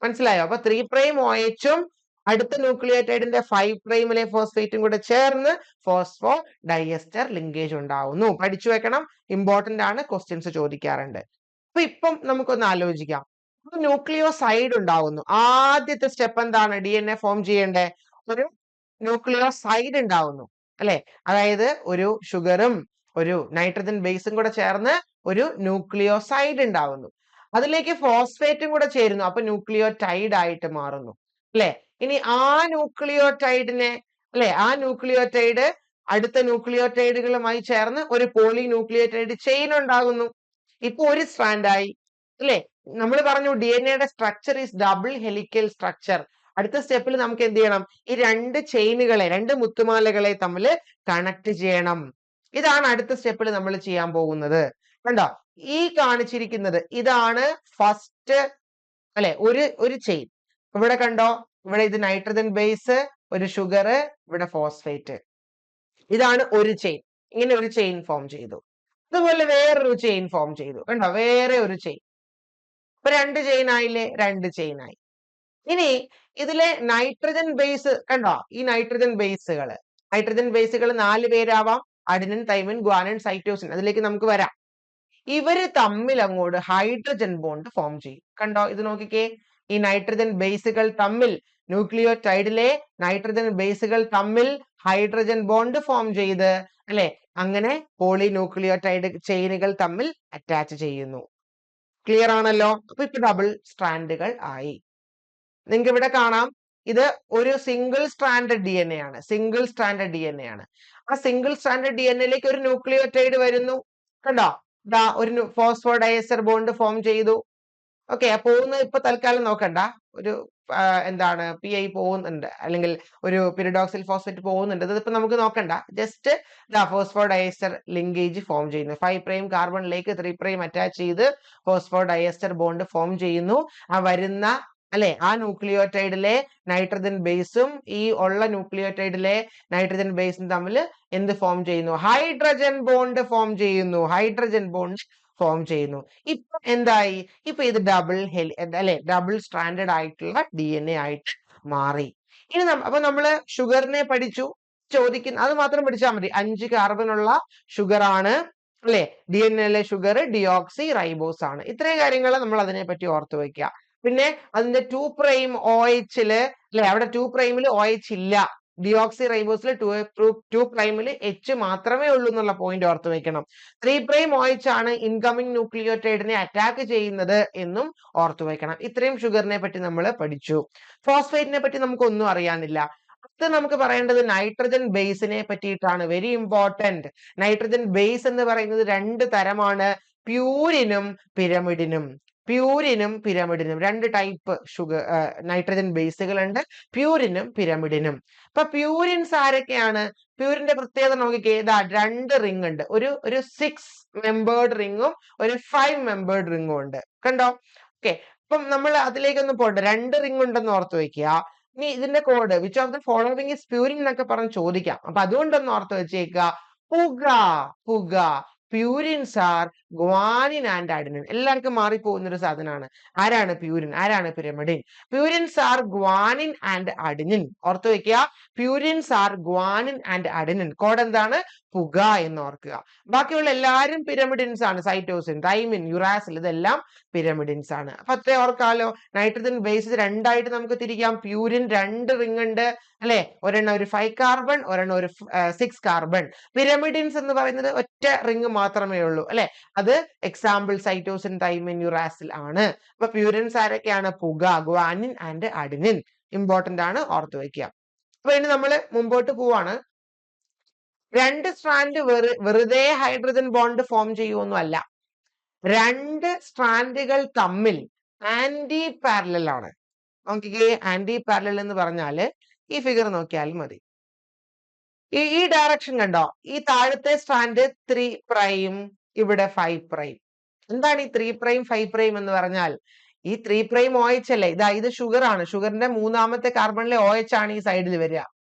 മനസ്സിലായോ? അപ്പൊ 3' OHഉം അടുത്ത ന്യൂക്ലിയോടൈഡിന്റെ 5'ലെ ഫോസ്ഫേറ്റും കൂടെ ചേർന്ന് ഫോസ്ഫോ ഡൈഎസ്റ്റർ ലിങ്കേജ് ഉണ്ടാവുന്നു. പഠിച്ചു വെക്കണം, ഇമ്പോർട്ടന്റ് ആണ്, ക്വസ്റ്റ്യൻസ് ചോദിക്കാറുണ്ട്. അപ്പൊ ഇപ്പം നമുക്കൊന്ന് ആലോചിക്കാം. ന്യൂക്ലിയോസൈഡ് ഉണ്ടാവുന്നു. ആദ്യത്തെ സ്റ്റെപ്പ് എന്താണ്? DNA ഫോം ചെയ്യേണ്ടേ? ഒരു ന്യൂക്ലിയോസൈഡ് ഉണ്ടാവുന്നു, അല്ലെ? അതായത് ഒരു ഷുഗറും ഒരു നൈട്രജൻ ബേസും കൂടെ ചേർന്ന് ഒരു ന്യൂക്ലിയോസൈഡ് ഉണ്ടാവുന്നു. അതിലേക്ക് ഫോസ്ഫേറ്റും കൂടെ ചേരുന്നു. അപ്പൊ ന്യൂക്ലിയോടൈഡ് ആയിട്ട് മാറുന്നു, അല്ലെ? ഇനി ആ ന്യൂക്ലിയോടൈഡിനെ, അല്ലെ, ആ ന്യൂക്ലിയോടൈഡ് അടുത്ത ന്യൂക്ലിയോടൈഡുകളുമായി ചേർന്ന് ഒരു പോളി ന്യൂക്ലിയോടൈഡ് ചെയിൻ ഉണ്ടാകുന്നു. ഇപ്പൊ ഒരു സ്ട്രാൻഡായി, അല്ലെ? നമ്മൾ പറഞ്ഞു DNA structure is double helical structure. അടുത്ത സ്റ്റെപ്പിൽ നമുക്ക് എന്ത് ചെയ്യണം? ഈ 2 ചെയിനുകളെ, 2 മുത്തുമാലകളെ തമ്മിൽ കണക്ട് ചെയ്യണം. ഇതാണ് അടുത്ത സ്റ്റെപ്പിൽ നമ്മൾ ചെയ്യാൻ പോകുന്നത്. കണ്ടോ? ഈ കാണിച്ചിരിക്കുന്നത് ഇതാണ് ഫസ്റ്റ്, അല്ലെ, ഒരു ചെയിൻ. ഇവിടെ കണ്ടോ? ഇവിടെ ഇത് നൈട്രജൻ ബേസ്, ഒരു ഷുഗർ, ഇവിടെ ഫോസ്ഫേറ്റ്. ഇതാണ് ഒരു ചെയിൻ. ഇങ്ങനെ ഒരു ചെയിൻ ഫോം ചെയ്തു. അതുപോലെ വേറൊരു ചെയിൻ ഫോം ചെയ്തു. കണ്ടോ? വേറെ ഒരു ചെയിൻ. ഇപ്പൊ 2 ചെയിൻ ആയില്ലേ? 2 ചെയിൻ ആയി. ഇനി ഇതിലെ നൈട്രജൻ ബേസ് കണ്ടോ? ഈ നൈട്രജൻ ബേസുകൾ 4 പേരാവാം. Adenine, thymine, guanine, cytosine. അതിലേക്ക് നമുക്ക് വരാം. ഇവര് തമ്മിൽ അങ്ങോട്ട് ഹൈഡ്രജൻ ബോണ്ട് ഫോം ചെയ്യും. കണ്ടോ? ഇത് നോക്കിക്കേ, ഈ നൈട്രജൻ ബേസുകൾ തമ്മിൽ, ന്യൂക്ലിയോടൈഡിലെ നൈട്രജൻ ബേസുകൾ തമ്മിൽ ഹൈഡ്രജൻ ബോണ്ട് ഫോം ചെയ്ത്, അല്ലെ, അങ്ങനെ പോളി ന്യൂക്ലിയോടൈഡ് ചെയിനുകൾ തമ്മിൽ അറ്റാച്ച് ചെയ്യുന്നു. ക്ലിയർ ആണല്ലോ. അപ്പൊ ഇപ്പൊ ഡബിൾ സ്ട്രാൻഡുകൾ ആയി. നിങ്ങൾക്ക് ഇവിടെ കാണാം ഇത് ഒരു single stranded D N A ആണ്. Single stranded D N A ആണ്. ആ സിംഗിൾ സ്ട്രാൻഡഡ് ഡി എൻ എയിലേക്ക് ഒരു ന്യൂക്ലിയോടൈഡ് വരുന്നു. കണ്ടോ? ദാ ഒരു ഫോസ്ഫോഡൈഎസ്റ്റർ ബോണ്ട് ഫോം ചെയ്തു. ഓക്കെ, പോകുന്നത് ഇപ്പൊ തൽക്കാലം നോക്കണ്ട. ഒരു എന്താണ് PI പോകുന്നുണ്ട്, അല്ലെങ്കിൽ ഒരു പിരിഡോക്സിൽ ഫോസ്ഫേറ്റ് പോകുന്നുണ്ട്. ഇതിപ്പോ നമുക്ക് നോക്കണ്ട. ജസ്റ്റ് ഫോസ്ഫോഡൈഎസ്റ്റർ ലിങ്കേജ് ഫോം ചെയ്യുന്നു. 5' കാർബണിലേക്ക് 3' അറ്റാച്ച് ചെയ്ത് ഫോസ്ഫോഡൈഎസ്റ്റർ ബോണ്ട് ഫോം ചെയ്യുന്നു. ആ വരുന്ന അല്ലെ ആ ന്യൂക്ലിയോടൈഡിലെ നൈട്രജൻ ബേസും ഈ ഉള്ള ന്യൂക്ലിയോടൈഡിലെ നൈട്രജൻ ബേസും തമ്മിൽ എന്ത് ഫോം ചെയ്യുന്നു? ഹൈഡ്രജൻ ബോണ്ട് ഫോം ചെയ്യുന്നു. ഹൈഡ്രജൻ ബോണ്ട് ഫോം ചെയ്യുന്നു. ഇപ്പൊ എന്തായി? ഇപ്പൊ ഇത് ഡബിൾ സ്ട്രാൻഡഡ് ആയിട്ടുള്ള DNA ആയിട്ട് മാറി. ഇനി അപ്പൊ നമ്മള് ഷുഗറിനെ പഠിച്ചു. ചോദിക്കുന്ന അത് മാത്രം പഠിച്ചാൽ മതി. 5 കാർബണുള്ള ഷുഗർ ആണ് അല്ലെ, DNA ഷുഗർ ഡിയോക്സി റൈബോസ് ആണ്. ഇത്രയും കാര്യങ്ങൾ നമ്മൾ അതിനെ പറ്റി ഓർത്തു വെക്കുക. പിന്നെ അതിന്റെ 2' OH അല്ലെ, അവിടെ 2' OH ഇല്ല. ഡിയോക്സി റൈബോസിൽ 2' H മാത്രമേ ഉള്ളൂ എന്നുള്ള പോയിന്റ് ഓർത്ത് വെക്കണം. 3' OH ആണ് ഇൻകമിംഗ് ന്യൂക്ലിയോടൈഡിനെ അറ്റാക്ക് ചെയ്യുന്നത് എന്നും ഓർത്തു വെക്കണം. ഇത്രയും ഷുഗറിനെ പറ്റി നമ്മൾ പഠിച്ചു. ഫോസ്ഫേറ്റിനെ പറ്റി നമുക്കൊന്നും അറിയാനില്ല. അടുത്ത നമുക്ക് പറയേണ്ടത് നൈട്രജൻ ബേസിനെ പറ്റിയിട്ടാണ്. Very important. നൈട്രജൻ ബേസ് എന്ന് പറയുന്നത് 2 തരമാണ്, പ്യൂരിനും പിരമിഡിനും. പ്യൂരിനും പിരമിഡിനും 2 ടൈപ്പ് നൈട്രജൻ ബേസുകൾ ഉണ്ട്, പ്യൂരിനും പിരമിഡിനും. അപ്പൊ പ്യൂരിൻസ് ആരൊക്കെയാണ്? പ്യൂരിന്റെ പ്രത്യേകത നോക്കിക്കേ. 2 റിംഗ് ഉണ്ട്. ഒരു 6 മെമ്പേർഡ് റിംഗും ഒരു 5 മെമ്പേർഡ് റിംഗും ഉണ്ട്. കണ്ടോ? ഓക്കെ, അപ്പം നമ്മൾ അതിലേക്കൊന്നും പോകണ്ട. 2 റിംഗ് ഉണ്ടെന്ന് ഓർത്ത് വെക്കുക. ഇനി ഇതിന്റെ code which of the following is purine എന്നൊക്കെ പറഞ്ഞ് ചോദിക്കാം. അപ്പൊ അതുകൊണ്ടൊന്ന് ഓർത്ത് വെച്ചേക്കുക. പുക. Purines are guanine and adenine. എല്ലാവർക്കും മാറിപ്പോകുന്ന ഒരു സാധനമാണ്. ആരാണ് പ്യൂരിൻ, ആരാണ് pyrimidine? Purines are guanine and adenine. ഓർത്തു വെക്കുക, purines are guanine and adenine. Code എന്താണ്? പുക എന്ന് ഓർക്കുക. ബാക്കിയുള്ള എല്ലാവരും പിരമിഡിൻസ് ആണ്. സൈറ്റോസിൻ, തൈമിൻ, യുറാസിൽ ഇതെല്ലാം പിരമിഡിൻസ് ആണ്. അപ്പൊ അത്രേ ഓർക്കാലോ. നൈട്രജൻ ബേസ് 2 നമുക്ക് തിരിക്കാം. പ്യൂരിൻ 2 റിംഗ് ഉണ്ട് അല്ലെ, ഒരെണ്ണം ഒരു 5 കാർബൺ, ഒരെണ്ണം ഒരു 6 കാർബൺ. പിരമിഡിൻസ് എന്ന് പറയുന്നത് ഒറ്റ റിംഗ് മാത്രമേ ഉള്ളൂ അല്ലെ. അത് എക്സാമ്പിൾ സൈറ്റോസിൻ, തൈമിൻ, യുറാസിൽ ആണ്. അപ്പൊ പ്യൂരിൻസ് ആരൊക്കെയാണ്? പുക, ഗ്വാനിൻ ആൻഡ് അഡനിൻ. ഇമ്പോർട്ടന്റ് ആണ്, ഓർത്തു വെക്കുക. അപ്പൊ ഇനി നമ്മൾ മുമ്പോട്ട് പോവാണ്. 2 സ്ട്രാൻഡ് വെറുതെ ഹൈഡ്രജൻ ബോണ്ട് ഫോം ചെയ്യുമൊന്നും അല്ല. 2 സ്ട്രാൻഡുകൾ തമ്മിൽ ആന്റി പാരലൽ ആണ്. നോക്കിക്കേ, ആന്റി പാരലൽ എന്ന് പറഞ്ഞാല് ഈ ഫിഗർ നോക്കിയാൽ മതി. ഈ ഡയറക്ഷൻ കണ്ടോ? ഈ താഴത്തെ സ്ട്രാൻഡ് 3', ഇവിടെ 5'. എന്താണ് ഈ 3', 5' എന്ന് പറഞ്ഞാൽ? ഈ 3' OH അല്ലേ, ഇത് ഷുഗർ ആണ്. ഷുഗറിന്റെ 3ാമത്തെ കാർബണിലെ OH ആണ് ഈ സൈഡിൽ വരിക.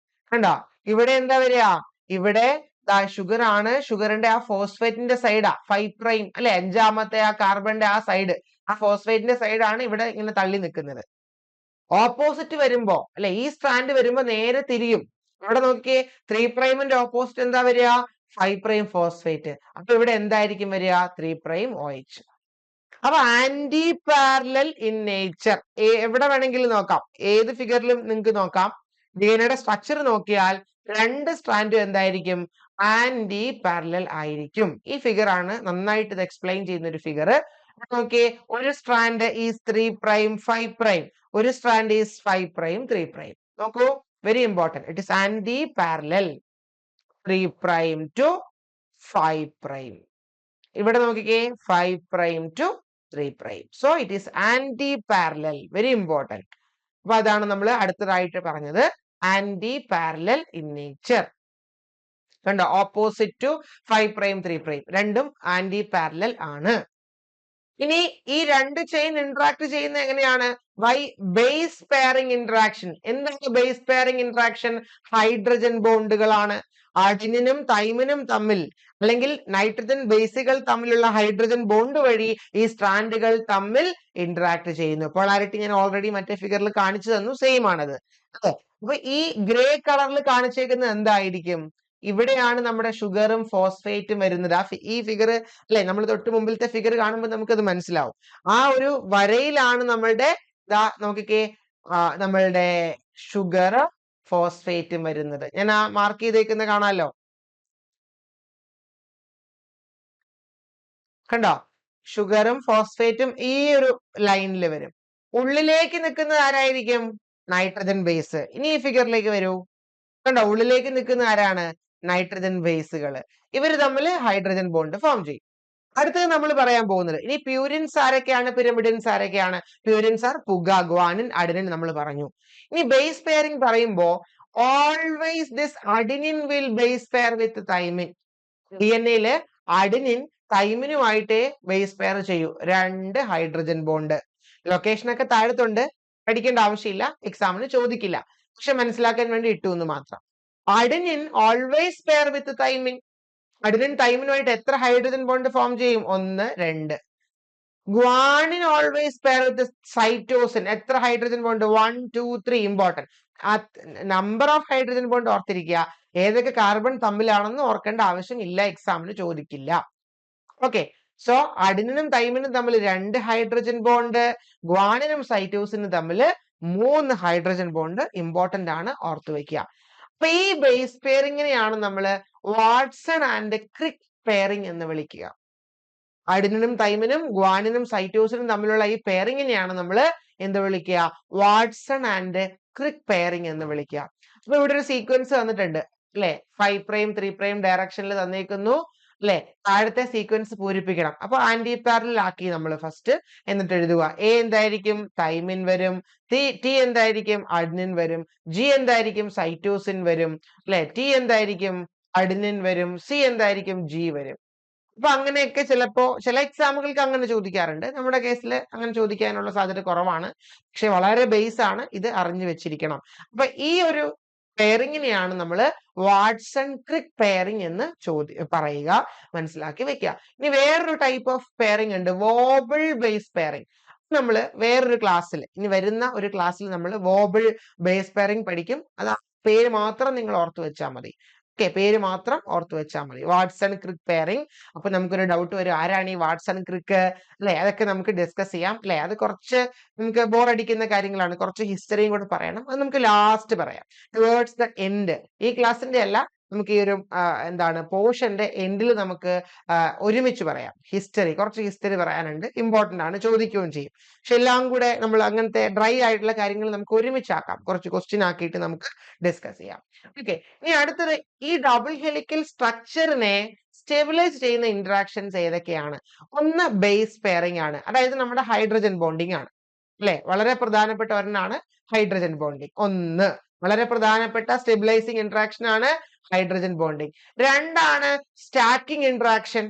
കണ്ടോ? ഇവിടെ എന്താ വരിക? ഇവിടെ ഷുഗർ ആണ്. ഷുഗറിന്റെ ആ ഫോസ്ഫേറ്റിന്റെ സൈഡാ 5' അല്ലെ, 5ാമത്തെ ആ കാർബണിന്റെ ആ സൈഡ്, ആ ഫോസ്ഫേറ്റിന്റെ സൈഡാണ് ഇവിടെ ഇങ്ങനെ തള്ളി നിൽക്കുന്നത്. ഓപ്പോസിറ്റ് വരുമ്പോ അല്ലെ, ഈ സ്ട്രാൻഡ് വരുമ്പോ നേരെ തിരിയും. ഇവിടെ നോക്കിയേ, 3'ന്റെ ഓപ്പോസിറ്റ് എന്താ വരിക? 5' ഫോസ്ഫേറ്റ്. അപ്പൊ ഇവിടെ എന്തായിരിക്കും വരിക? 3' OH. അപ്പൊ ആന്റി പാരലൽ ഇൻ നേച്ചർ എവിടെ വേണമെങ്കിലും നോക്കാം, ഏത് ഫിഗറിലും നിങ്ങൾക്ക് നോക്കാം. ഡിഎൻഎയുടെ സ്ട്രക്ചർ നോക്കിയാൽ 2 സ്ട്രാൻഡും എന്തായിരിക്കും? ആന്റി പാരലൽ ആയിരിക്കും. ഈ ഫിഗർ ആണ് നന്നായിട്ട് ഇത് എക്സ്പ്ലെയിൻ ചെയ്യുന്ന ഒരു ഫിഗർ. നോക്കിയേ, ഒരു സ്ട്രാൻഡ് ഈസ് 3', 5'. ഒരു സ്ട്രാൻഡ് ഈസ് 5', 3'. നോക്കൂ, very important. It is antiparallel 3' to 5'. ഇവിടെ നോക്കിക്കേ, 5' to 3'. So it is antiparallel. Very important. അപ്പൊ അതാണ് നമ്മൾ അടുത്തതായിട്ട് പറഞ്ഞത്, ആന്റി പാരലൽ ഇൻ നേച്ചർ. കണ്ടോ? Opposite to 5', 3'. രണ്ടും ആന്റി പാരലൽ ആണ്. ഇനി ഈ 2 ചെയിൻ ഇന്ററാക്ട് ചെയ്യുന്ന എങ്ങനെയാണ്? By base pairing interaction. എന്താണ് ബേസ് പെയറിംഗ് ഇന്ററാക്ഷൻ? ഹൈഡ്രജൻ ബോണ്ടുകളാണ്. അഡിനിനും തൈമിനും തമ്മിൽ, അല്ലെങ്കിൽ നൈട്രജൻ ബേസുകൾ തമ്മിലുള്ള ഹൈഡ്രജൻ ബോണ്ട് വഴി ഈ സ്ട്രാൻഡുകൾ തമ്മിൽ ഇന്ററാക്ട് ചെയ്യുന്നു. പോളാരിറ്റി ഞാൻ ഓൾറെഡി മറ്റേ ഫിഗറിൽ കാണിച്ചു തന്നു, സെയിം ആണത്. അപ്പൊ ഈ ഗ്രേ കളറിൽ കാണിച്ചേക്കുന്നത് എന്തായിരിക്കും? ഇവിടെയാണ് നമ്മുടെ ഷുഗറും ഫോസ്ഫേറ്റും വരുന്നത്. ഈ ഫിഗർ അല്ലെ, നമ്മൾ തൊട്ട് മുമ്പിലത്തെ ഫിഗർ കാണുമ്പോൾ നമുക്കത് മനസ്സിലാവും. ആ ഒരു വരയിലാണ് നമ്മളുടെ നോക്കിക്കേ, നമ്മളുടെ ഷുഗർ ഫോസ്ഫേറ്റും വരുന്നത്. ഞാൻ ആ മാർക്ക് ചെയ്തേക്കുന്ന കാണാലോ. കണ്ടോ? ഷുഗറും ഫോസ്ഫേറ്റും ഈ ഒരു ലൈനിൽ വരും. ഉള്ളിലേക്ക് നിൽക്കുന്നത് ആരായിരിക്കും? Nitrogen base. ഇനി ഈ ഫിഗറിലേക്ക് വരൂ. കണ്ടോ, ഉള്ളിലേക്ക് നിൽക്കുന്ന ആരാണ്? നൈട്രജൻ ബേസുകൾ. ഇവർ തമ്മിൽ ഹൈഡ്രജൻ ബോണ്ട് ഫോം ചെയ്യും. അടുത്തത് നമ്മൾ പറയാൻ പോകുന്നത് ഇനി പ്യൂരിൻസ് ആരൊക്കെയാണ്, പിരമിഡിൻസ് ആരൊക്കെയാണ്? പ്യൂരിൻസ് ആർ പുക, ഗ്വാനിൻ, അഡനിൻ നമ്മൾ പറഞ്ഞു. ഇനി ബേസ് പെയറിംഗ് പറയുമ്പോ always this adenine will base pair with thymine. DNA adenine തൈമിനുമായിട്ടേ ബേസ് പെയർ ചെയ്യൂ. 2 ഹൈഡ്രജൻ ബോണ്ട്. ലൊക്കേഷനൊക്കെ താഴത്തുണ്ട്, പഠിക്കേണ്ട ആവശ്യമില്ല, എക്സാമിന് ചോദിക്കില്ല, പക്ഷെ മനസ്സിലാക്കാൻ വേണ്ടി ഇട്ടു എന്ന് മാത്രം. Adenine always pair with thymine. അഡിനിൻ തൈമിനുമായിട്ട് എത്ര ഹൈഡ്രജൻ ബോണ്ട് ഫോം ചെയ്യും? 1, 2. Guanine always pair with cytosine. എത്ര ഹൈഡ്രജൻ ബോണ്ട്? 1, 2, 3. ഇമ്പോർട്ടന്റ്. ആ നമ്പർ ഓഫ് ഹൈഡ്രജൻ ബോണ്ട് ഓർത്തിരിക്കുക. ഏതൊക്കെ കാർബൺ തമ്മിലാണെന്ന് ഓർക്കേണ്ട ആവശ്യം ഇല്ല, എക്സാമിന് ചോദിക്കില്ല. ഓക്കെ, സോ അഡിനിനും തൈമിനും തമ്മിൽ 2 ഹൈഡ്രജൻ ബോണ്ട്, ഗ്വാനിനും സൈറ്റോസിനും തമ്മിൽ 3 ഹൈഡ്രജൻ ബോണ്ട്. ഇമ്പോർട്ടന്റ് ആണ്, ഓർത്തു വെക്കുക. അപ്പൊ ഈ ബേസ് പെയറിങ്ങിനെയാണ് നമ്മൾ വാട്സൺ ആൻഡ് ക്രിക്ക് പെയറിംഗ് എന്ന് വിളിക്കുക. അഡിനിനും തൈമിനും ഗ്വാനിനും സൈറ്റോസിനും തമ്മിലുള്ള ഈ പെയറിങ്ങിനെയാണ് നമ്മൾ എന്ത് വിളിക്കുക? വാട്സൺ ആൻഡ് ക്രിക്ക് പെയറിംഗ് എന്ന് വിളിക്കുക. അപ്പൊ ഇവിടെ ഒരു സീക്വൻസ് തന്നിട്ടുണ്ട് അല്ലെ, 5' 3' ഡയറക്ഷനിൽ തന്നേക്കുന്നു അല്ലെ. താഴത്തെ സീക്വൻസ് പൂരിപ്പിക്കണം. അപ്പൊ ആന്റി പാരലൽ ആക്കി നമ്മൾ ഫസ്റ്റ്, എന്നിട്ട് എഴുതുക. എ എന്തായിരിക്കും? തൈമിൻ വരും. ടി എന്തായിരിക്കും? അഡിനിൻ വരും. ജി എന്തായിരിക്കും? സൈറ്റോസിൻ വരും അല്ലെ. ടി എന്തായിരിക്കും? അഡിനിൻ വരും. സി എന്തായിരിക്കും? ജി വരും. അപ്പൊ അങ്ങനെയൊക്കെ ചിലപ്പോ ചില എക്സാമുകൾക്ക് അങ്ങനെ ചോദിക്കാറുണ്ട്. നമ്മുടെ കേസിൽ അങ്ങനെ ചോദിക്കാനുള്ള സാധ്യത കുറവാണ്, പക്ഷെ വളരെ ബേസ് ആണ്, ഇത് അറിഞ്ഞു വെച്ചിരിക്കണം. അപ്പൊ ഈ ഒരു പെയറിങ്ങിനെയാണ് നമ്മൾ വാട്സൺ ക്രിക്ക് പെയറിംഗ് എന്ന് പറയുക, മനസ്സിലാക്കി വെക്കുക. ഇനി വേറൊരു ടൈപ്പ് ഓഫ് പെയറിംഗ് ഉണ്ട്, വോബിൾ ബേസ് പെയറിംഗ്. നമ്മൾ വേറൊരു ക്ലാസ്സിൽ, ഇനി വരുന്ന ഒരു ക്ലാസ്സിൽ നമ്മൾ വോബിൾ ബേസ് പെയറിംഗ് പഠിക്കും. അത് പേര് മാത്രം നിങ്ങൾ ഓർത്തു വെച്ചാൽ മതി. പേര് മാത്രം ഓർത്തു വെച്ചാൽ മതി. Watson Crick pairing. അപ്പൊ നമുക്കൊരു ഡൗട്ട് വരും, ആരാണ് ഈ വാട്സൺ ക്രിക്ക് അല്ലെ? അതൊക്കെ നമുക്ക് ഡിസ്കസ് ചെയ്യാം അല്ലെ. അത് കുറച്ച് നമുക്ക് ബോർ അടിക്കുന്ന കാര്യങ്ങളാണ്, കുറച്ച് ഹിസ്റ്ററിയും കൂടെ പറയണം. അത് നമുക്ക് ലാസ്റ്റ് പറയാം, ടുവേർഡ്സ് ദ എൻഡ്. ഈ ക്ലാസ്സിന്റെ അല്ല, നമുക്ക് ഈ ഒരു എന്താണ് പോർഷന്റെ എൻഡിൽ നമുക്ക് ഒരുമിച്ച് പറയാം. കുറച്ച് ഹിസ്റ്ററി പറയാനുണ്ട്, ഇമ്പോർട്ടന്റ് ആണ്, ചോദിക്കുകയും ചെയ്യും. പക്ഷെ എല്ലാം കൂടെ നമ്മൾ അങ്ങനത്തെ ഡ്രൈ ആയിട്ടുള്ള കാര്യങ്ങൾ നമുക്ക് ഒരുമിച്ചാക്കാം, കുറച്ച് ക്വസ്റ്റ്യൻ ആക്കിയിട്ട് നമുക്ക് ഡിസ്കസ് ചെയ്യാം. ഓക്കെ, ഇനി അടുത്തത് ഈ ഡബിൾ ഹെലിക്കൽ സ്ട്രക്ചറിനെ സ്റ്റെബിലൈസ് ചെയ്യുന്ന ഇന്ററാക്ഷൻസ് ഏതൊക്കെയാണ്? ഒന്ന് ബേസ് പെയറിംഗ് ആണ്, അതായത് നമ്മുടെ ഹൈഡ്രജൻ ബോണ്ടിങ് ആണ് അല്ലെ. വളരെ പ്രധാനപ്പെട്ട ഒരെണ്ണാണ് ഹൈഡ്രജൻ ബോണ്ടിങ്. ഒന്ന് വളരെ പ്രധാനപ്പെട്ട സ്റ്റെബിലൈസിങ് ഇന്ററാക്ഷൻ ആണ് ഹൈഡ്രജൻ ബോണ്ടിങ്. 2 സ്റ്റാക്കിംഗ് ഇന്ററാക്ഷൻ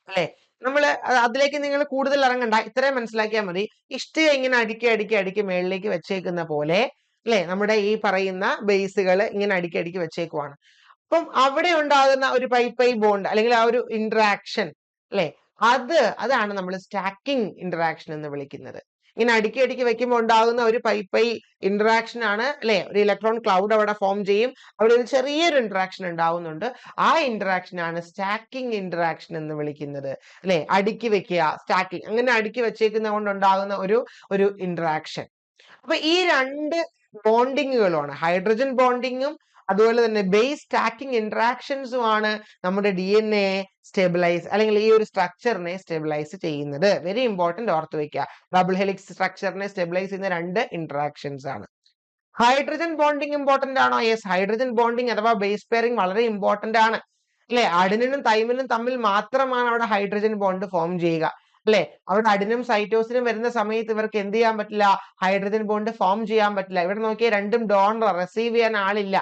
അല്ലെ. നമ്മള് അതിലേക്ക് നിങ്ങൾ കൂടുതൽ ഇറങ്ങണ്ട, ഇത്രയും മനസ്സിലാക്കിയാൽ മതി. ഇഷ്ടിക ഇങ്ങനെ അടുക്കി മേളിലേക്ക് വെച്ചേക്കുന്ന പോലെ അല്ലെ, നമ്മുടെ ഈ പറയുന്ന ബേസുകൾ ഇങ്ങനെ അടുക്കി വെച്ചേക്കുവാണ്. അപ്പം അവിടെ ഉണ്ടാകുന്ന ഒരു പൈ ബോണ്ട് അല്ലെങ്കിൽ ആ ഒരു ഇന്ററാക്ഷൻ അല്ലെ, അതാണ് നമ്മൾ സ്റ്റാക്കിംഗ് ഇന്ററാക്ഷൻ എന്ന് വിളിക്കുന്നത്. ഇങ്ങനെ അടുക്കി വെക്കുമ്പോൾ ഉണ്ടാകുന്ന ഒരു പൈ ഇന്ററാക്ഷൻ ആണ് അല്ലെ. ഒരു ഇലക്ട്രോൺ ക്ലൗഡ് അവിടെ ഫോം ചെയ്യും, അവിടെ ഒരു ചെറിയൊരു ഇന്ററാക്ഷൻ ഉണ്ടാവുന്നുണ്ട്. ആ ഇന്ററാക്ഷൻ ആണ് സ്റ്റാക്കിംഗ് ഇന്ററാക്ഷൻ എന്ന് വിളിക്കുന്നത് അല്ലെ. അടുക്കി വെക്കുക, സ്റ്റാക്കിംഗ്, അങ്ങനെ അടുക്കി വെച്ചേക്കുന്ന കൊണ്ടുണ്ടാകുന്ന ഒരു ഇന്ററാക്ഷൻ. അപ്പൊ ഈ 2 ബോണ്ടിങ്ങുകളാണ്, ഹൈഡ്രജൻ ബോണ്ടിങ്ങും അതുപോലെ തന്നെ ബേസ് സ്റ്റാക്കിംഗ് ഇന്ററാക്ഷൻസുമാണ് നമ്മുടെ DNA സ്റ്റെബിലൈസ് അല്ലെങ്കിൽ ഈ ഒരു സ്ട്രക്ചറിനെ സ്റ്റെബിലൈസ് ചെയ്യുന്നത്. വെരി ഇമ്പോർട്ടന്റ്, ഓർത്ത് വെക്കുക. ഡബിൾ ഹെലിക്സ് സ്ട്രക്ചറിനെ സ്റ്റെബിലൈസ് ചെയ്യുന്ന 2 ഇന്ററാക്ഷൻസ് ആണ്. ഹൈഡ്രജൻ ബോണ്ടിങ് ഇമ്പോർട്ടന്റ് ആണോ? യെസ്, ഹൈഡ്രജൻ ബോണ്ടിങ് അഥവാ ബേസ് പെയറിംഗ് വളരെ ഇമ്പോർട്ടന്റ് ആണ് അല്ലെ. അഡിനിനും തൈമിനും തമ്മിൽ മാത്രമാണ് അവിടെ ഹൈഡ്രജൻ ബോണ്ട് ഫോം ചെയ്യുക അല്ലെ. അവിടെ അഡിനും സൈറ്റോസിനും വരുന്ന സമയത്ത് ഇവർക്ക് എന്ത് ചെയ്യാൻ പറ്റില്ല? ഹൈഡ്രജൻ ബോണ്ട് ഫോം ചെയ്യാൻ പറ്റില്ല. ഇവിടെ നോക്കിയാൽ രണ്ടും ഡോണർ, റിസീവ് ചെയ്യാൻ ആളില്ല.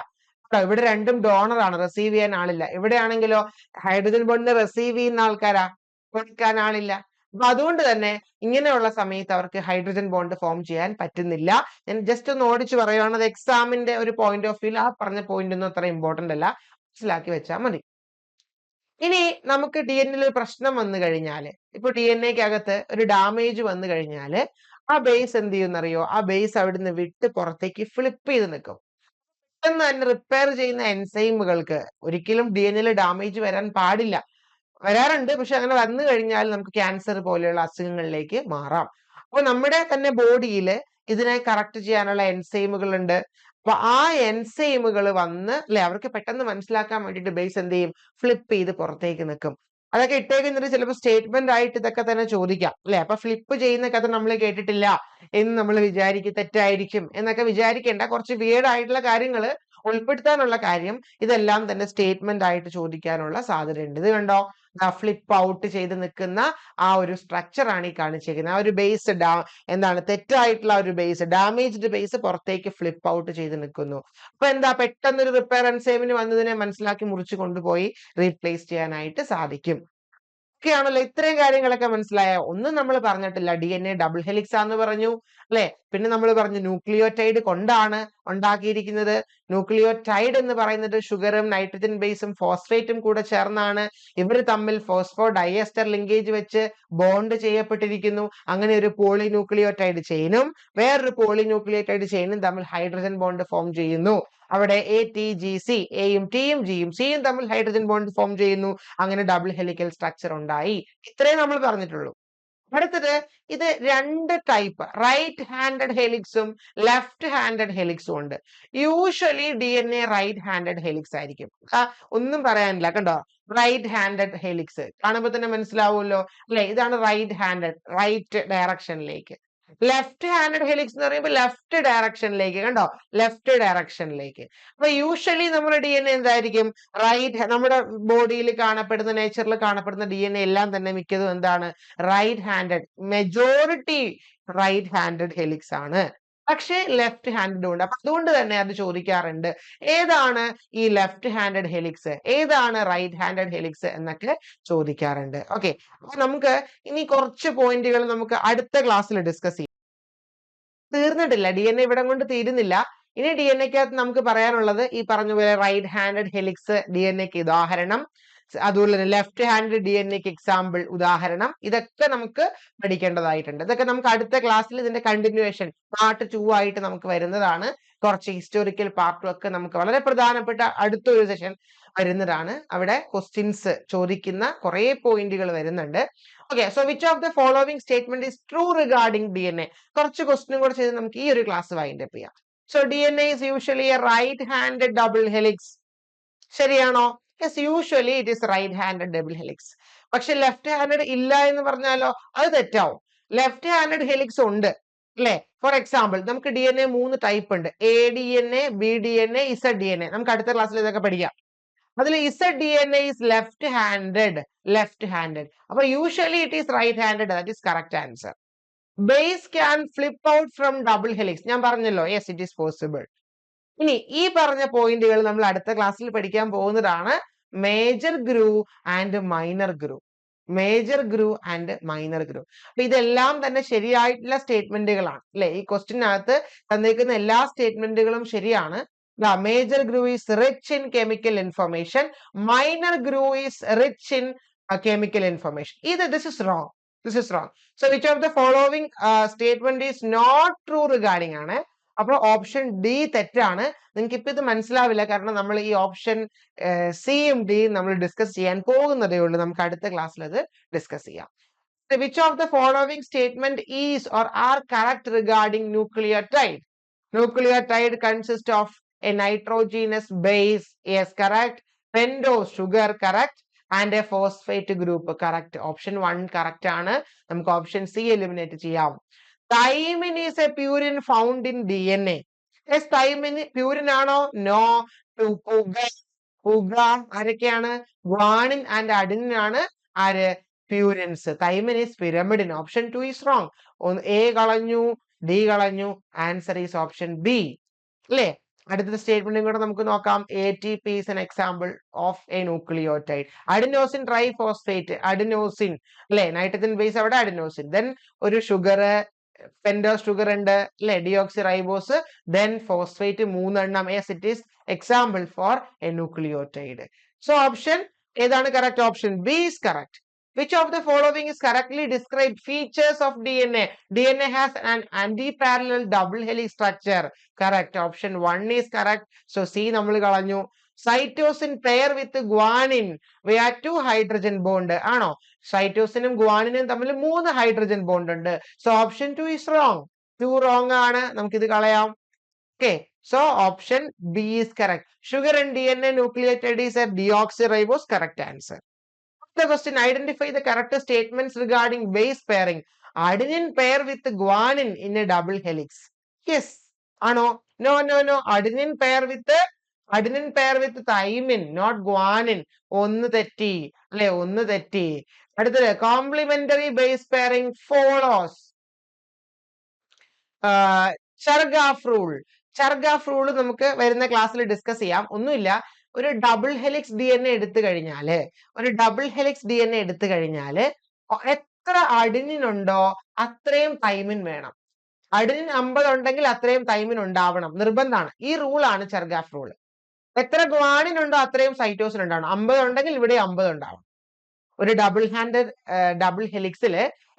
ഇവിടെ രണ്ടും ഡോണർ ആണ്, റിസീവ് ചെയ്യാൻ ആളില്ല. ഇവിടെയാണെങ്കിലോ ഹൈഡ്രജൻ ബോണ്ടിനെ റിസീവ് ചെയ്യുന്ന ആൾക്കാരാ, കൊടുക്കാൻ ആളില്ല. അപ്പൊ അതുകൊണ്ട് തന്നെ ഇങ്ങനെയുള്ള സമയത്ത് അവർക്ക് ഹൈഡ്രജൻ ബോണ്ട് ഫോം ചെയ്യാൻ പറ്റുന്നില്ല. ഞാൻ ജസ്റ്റ് ഒന്ന് ഓടിച്ചു പറയുകയാണ്, അത് എക്സാമിന്റെ ഒരു പോയിന്റ് ഓഫ് വ്യൂ, ആ പറഞ്ഞ പോയിന്റ് ഒന്നും അത്ര ഇമ്പോർട്ടന്റ് അല്ല, മനസ്സിലാക്കി വെച്ചാൽ മതി. ഇനി നമുക്ക് DNA ഒരു പ്രശ്നം വന്നു കഴിഞ്ഞാല്, ഇപ്പൊ DNA-ക്കകത്ത് ഒരു ഡാമേജ് വന്നു കഴിഞ്ഞാല് ആ ബേസ് എന്ത് ചെയ്യുന്നറിയോ? ആ ബേസ് അവിടുന്ന് വിട്ട് പുറത്തേക്ക് ഫ്ലിപ്പ് ചെയ്ത് നിൽക്കും. പെട്ടെന്ന് തന്നെ റിപ്പയർ ചെയ്യുന്ന എൻസൈമുകൾക്ക് ഒരിക്കലും DNA ഡാമേജ് വരാൻ പാടില്ല. വരാറുണ്ട്, പക്ഷെ അങ്ങനെ വന്നു കഴിഞ്ഞാൽ നമുക്ക് ക്യാൻസർ പോലെയുള്ള അസുഖങ്ങളിലേക്ക് മാറാം. അപ്പൊ നമ്മുടെ തന്നെ ബോഡിയിൽ ഇതിനെ കറക്റ്റ് ചെയ്യാനുള്ള എൻസൈമുകൾ ഉണ്ട്. അപ്പൊ ആ എൻസൈമുകൾ വന്ന് അല്ലെ, അവർക്ക് പെട്ടെന്ന് മനസ്സിലാക്കാൻ വേണ്ടിയിട്ട് ബേസ് എന്ത് ചെയ്യും? ഫ്ലിപ്പ് ചെയ്ത് പുറത്തേക്ക് നിൽക്കും. അതൊക്കെ ഇട്ടേക്കുന്നത് ചിലപ്പോൾ സ്റ്റേറ്റ്മെന്റ് ആയിട്ട് ഇതൊക്കെ തന്നെ ചോദിക്കാം അല്ലെ. അപ്പൊ ഫ്ലിപ്പ് ചെയ്യുന്ന കഥ നമ്മൾ കേട്ടിട്ടില്ല എന്ന് നമ്മൾ വിചാരിക്കും, തെറ്റായിരിക്കും എന്നൊക്കെ വിചാരിക്കേണ്ട. കുറച്ച് വിയേർഡ് ആയിട്ടുള്ള കാര്യങ്ങൾ ഉൾപ്പെടുത്താനുള്ള കാര്യം ഇതെല്ലാം തന്നെ സ്റ്റേറ്റ്മെന്റ് ആയിട്ട് ചോദിക്കാനുള്ള സാധ്യതയുണ്ട്. ഇത് കണ്ടോ, ഫ്ലിപ്പ് ഔട്ട് ചെയ്ത് നിൽക്കുന്ന ആ ഒരു സ്ട്രക്ചർ ആണ് ഈ കാണിച്ചിരിക്കുന്നത്. ആ ഒരു ബേസ് എന്താണ്, തെറ്റായിട്ടുള്ള ഒരു ബേസ്, ഡാമേജ്ഡ് ബേസ് പുറത്തേക്ക് ഫ്ലിപ്പ് ഔട്ട് ചെയ്ത് നിൽക്കുന്നു. അപ്പൊ എന്താ, പെട്ടെന്നൊരു റിപ്പയർ ആൻഡ് സേവിന് വന്നതിനെ മനസ്സിലാക്കി മുറിച്ചു കൊണ്ടുപോയി റീപ്ലേസ് ചെയ്യാനായിട്ട് സാധിക്കും. ഒക്കെയാണല്ലോ. ഇത്രയും കാര്യങ്ങളൊക്കെ മനസ്സിലായോ? ഒന്നും നമ്മൾ പറഞ്ഞിട്ടില്ല. DNA ഡബിൾ ഹെലിക്സ് ആന്ന് പറഞ്ഞു അല്ലെ. പിന്നെ നമ്മൾ പറഞ്ഞു ന്യൂക്ലിയോടൈഡ് കൊണ്ടാണ് ഉണ്ടാക്കിയിരിക്കുന്നത്. ന്യൂക്ലിയോടൈഡ് എന്ന് പറയുന്നത് ഷുഗറും നൈട്രജൻ ബേസും ഫോസ്ഫേറ്റും കൂടെ ചേർന്നാണ്. ഇവർ തമ്മിൽ ഫോസ്ഫോ ഡയസ്റ്റർ ലിങ്കേജ് വെച്ച് ബോണ്ട് ചെയ്യപ്പെട്ടിരിക്കുന്നു. അങ്ങനെ ഒരു പോളിന്യൂക്ലിയോടൈഡ് ചെയിനും വേറൊരു പോളിന്യൂക്ലിയോടൈഡ് ചെയിനും തമ്മിൽ ഹൈഡ്രജൻ ബോണ്ട് ഫോം ചെയ്യുന്നു. അവിടെ ATGC, എയും ടിയും ജിയും സിയും തമ്മിൽ ഹൈഡ്രജൻ ബോണ്ട് ഫോം ചെയ്യുന്നു. അങ്ങനെ ഡബിൾ ഹെലിക്കൽ സ്ട്രക്ചർ ഉണ്ടായി. ഇത്രയും നമ്മൾ പറഞ്ഞിട്ടുള്ളൂ. അടുത്തത്, ഇത് രണ്ട് ടൈപ്പ്, റൈറ്റ് ഹാൻഡഡ് ഹെലിക്സും ലെഫ്റ്റ് ഹാൻഡഡ് ഹെലിക്സും ഉണ്ട്. Usually DNA right handed helix ആയിരിക്കും. ഒന്നും പറയാനില്ല, കണ്ടോ, റൈറ്റ് ഹാൻഡഡ് ഹെലിക്സ് കാണുമ്പോൾ തന്നെ മനസ്സിലാവുമല്ലോ അല്ലെ. ഇതാണ് റൈറ്റ് ഹാൻഡഡ്, റൈറ്റ് ഡയറക്ഷനിലേക്ക്. ലെഫ്റ്റ് ഹാൻഡഡ് ഹെലിക്സ് എന്ന് പറയുമ്പോൾ ലെഫ്റ്റ് ഡയറക്ഷനിലേക്ക്, കണ്ടോ, ലെഫ്റ്റ് ഡയറക്ഷനിലേക്ക്. അപ്പൊ യൂഷ്വലി നമ്മുടെ DNA എന്തായിരിക്കും, റൈറ്റ്. നമ്മുടെ ബോഡിയിൽ കാണപ്പെടുന്ന, നേച്ചറിൽ കാണപ്പെടുന്ന DNA എല്ലാം തന്നെ മിക്കതും എന്താണ്, right handed. Majority right handed helix ആണ്. പക്ഷെ ലെഫ്റ്റ് ഹാൻഡഡ് ഉണ്ട്. അപ്പൊ അതുകൊണ്ട് തന്നെ അത് ചോദിക്കാറുണ്ട്, ഏതാണ് ഈ ലെഫ്റ്റ് ഹാൻഡഡ് ഹെലിക്സ്, ഏതാണ് റൈറ്റ് ഹാൻഡഡ് ഹെലിക്സ് എന്നൊക്കെ ചോദിക്കാറുണ്ട്. ഓക്കെ, അപ്പൊ നമുക്ക് ഇനി കുറച്ച് പോയിന്റുകൾ നമുക്ക് അടുത്ത ക്ലാസ്സിൽ ഡിസ്കസ് ചെയ്യാം. തീർന്നിട്ടില്ല, DNA ഇവിടെ കൊണ്ട് തീരുന്നില്ല. ഇനി DNAക്കകത്ത് നമുക്ക് പറയാനുള്ളത് ഈ പറഞ്ഞ പോലെ റൈറ്റ് ഹാൻഡഡ് ഹെലിക്സ് DNAക്ക് ഉദാഹരണം, അതുപോലെ തന്നെ ലെഫ്റ്റ് ഹാൻഡ് DNA-ക്ക് എക്സാമ്പിൾ, ഉദാഹരണം, ഇതൊക്കെ നമുക്ക് പഠിക്കേണ്ടതായിട്ടുണ്ട്. ഇതൊക്കെ നമുക്ക് അടുത്ത ക്ലാസ്സിൽ ഇതിന്റെ കണ്ടിന്യൂവേഷൻ പാർട്ട് 2 ആയിട്ട് നമുക്ക് വരുന്നതാണ്. കുറച്ച് ഹിസ്റ്റോറിക്കൽ പാർട്ടും ഒക്കെ നമുക്ക് വളരെ പ്രധാനപ്പെട്ട അടുത്തൊരു സെഷൻ വരുന്നതാണ്. അവിടെ ക്വസ്റ്റ്യൻസ് ചോദിക്കുന്ന കുറെ പോയിന്റുകൾ വരുന്നുണ്ട്. Okay, so which of the following statement is true regarding DNA? കുറച്ച് ക്വസ്റ്റ്യൻ കൂടെ ചെയ്ത് നമുക്ക് ഈ ഒരു ക്ലാസ് വൈൻഡ് അപ്പ് ചെയ്യാം. So DNA is usually a right handed double helix. ശരിയാണോ? Yes, usually it is right handed double helix. പക്ഷെ ലെഫ്റ്റ് ഹാൻഡഡ് ഇല്ല എന്ന് പറഞ്ഞാലോ, അത് തെറ്റാവും. ലെഫ്റ്റ് ഹാൻഡഡ് ഹെലിക്സ് ഉണ്ട് അല്ലെ. ഫോർ എക്സാമ്പിൾ, നമുക്ക് DNA 3 ടൈപ്പ് ഉണ്ട്. ADNA, BDNA, ZDNA. നമുക്ക് അടുത്ത ക്ലാസ്സിൽ ഇതൊക്കെ പഠിക്കാം. അതിൽ ZDNA is left handed. അപ്പൊ usually it is right handed. That is correct answer. Base can flip out from double helix. ഞാൻ പറഞ്ഞല്ലോ, യെസ്, ഇറ്റ് ഈസ് പോസിബിൾ. ഇനി ഈ പറഞ്ഞ പോയിന്റുകൾ നമ്മൾ അടുത്ത ക്ലാസ്സിൽ പഠിക്കാൻ പോകുന്നതാണ്. Major groove and minor groove. Major groove and minor groove. അപ്പൊ ഇതെല്ലാം തന്നെ ശരിയായിട്ടുള്ള സ്റ്റേറ്റ്മെന്റുകളാണ് അല്ലെ. ഈ ക്വസ്റ്റ്യനകത്ത് തന്നിരിക്കുന്ന എല്ലാ സ്റ്റേറ്റ്മെന്റുകളും ശരിയാണ്. The major groove is rich in chemical information. Minor groove is rich in chemical information. This is wrong. This is wrong. So which of the following statement is not true regarding ആണ്? അപ്പോൾ ഓപ്ഷൻ ഡി തെറ്റാണ്. നിങ്ങൾക്ക് ഇപ്പൊ ഇത് മനസ്സിലാവില്ല, കാരണം നമ്മൾ ഈ ഓപ്ഷൻ സിയും ഡിയും നമ്മൾ ഡിസ്കസ് ചെയ്യാൻ പോകുന്നതേ ഉള്ളൂ. നമുക്ക് അടുത്ത ക്ലാസ്സിൽ അത് ഡിസ്കസ് ചെയ്യാം. Which of the following statement is or are correct regarding nucleotide? Nucleotide consists of a nitrogenous base. Yes, correct. Pentose sugar, correct. And a phosphate group, correct. Option 1 correct ആണ്. നമുക്ക് ഓപ്ഷൻ സി എലിമിനേറ്റ് ചെയ്യാം. Thymine is a purine found in DNA. Yes, thymine purine ആണോ? No. പുക ആരൊക്കെയാണ്? guanine and adenine ആണ് ആര്? purines. Thymine is pyrimidine. Option 2 is wrong. A കളഞ്ഞു, D കളഞ്ഞു. Answer is option B. അല്ലേ? അടുത്ത സ്റ്റേറ്റ്മെന്റും കൂടെ നമുക്ക് നോക്കാം. ATP is an example of a nucleotide. Adenosine triphosphate, adenosine അല്ലെ, നൈട്രജൻ ബേസ് അവിടെ adenosine. Then ഒരു ഷുഗർ, പെൻഡോസ് ഷുഗർ ഉണ്ട് അല്ലെ, ഡിയോക്സി റൈബോസ്, then ഫോസ്ഫേറ്റ് 3 എണ്ണം. Yes, it is example for a nucleotide. So option ഏതാണ് correct? Option B is correct. Which of the following is correctly described features of DNA? DNA has an anti-parallel double helix structure. Correct. Option 1 is correct. So C നമ്മൾ കളഞ്ഞു. Cytosine pair with guanine. We have 2 hydrogen bond. ആണോ? സൈറ്റോസിനും ഗുവാനിനും തമ്മിൽ 3 ഹൈഡ്രജൻ ബോണ്ട് ഉണ്ട്. So option 2 is wrong. 2 wrong ആണ്. നമുക്കിത് കളയാം. Okay. So option B is correct. Sugar and DNA nucleotide is a deoxyribose. Correct answer. Fifth question, identify the correct statements regarding base pairing. Adenine pair with guanine in a double helix. Yes. ആണോ? No. Adenine pair with thymine, not guanine. ഒന്ന് തെറ്റി അല്ലെ? ഒന്ന് തെറ്റി. അടുത്തത് complementary base pairing follows Chargaff rule. Chargaff rule നമുക്ക് വരുന്ന ക്ലാസ്സിൽ ഡിസ്കസ് ചെയ്യാം. ഒന്നുമില്ല, ഒരു ഡബിൾ ഹെലിക്സ് DNA എടുത്തു കഴിഞ്ഞാല് എത്ര അഡിനിൻ ഉണ്ടോ അത്രയും തൈമിൻ വേണം. അഡിനിൻ 50 ഉണ്ടെങ്കിൽ അത്രയും തൈമിൻ ഉണ്ടാവണം, നിർബന്ധമാണ്. ഈ റൂളാണ് ചെർഗാഫ് റൂൾ. എത്ര ഗ്വാനിൻ ഉണ്ടോ അത്രയും സൈറ്റോസിൻ ഉണ്ടാവണം. 50 ഉണ്ടെങ്കിൽ ഇവിടെ 50 ഉണ്ടാവണം. ഒരു ഡബിൾ ഹെലിക്സിൽ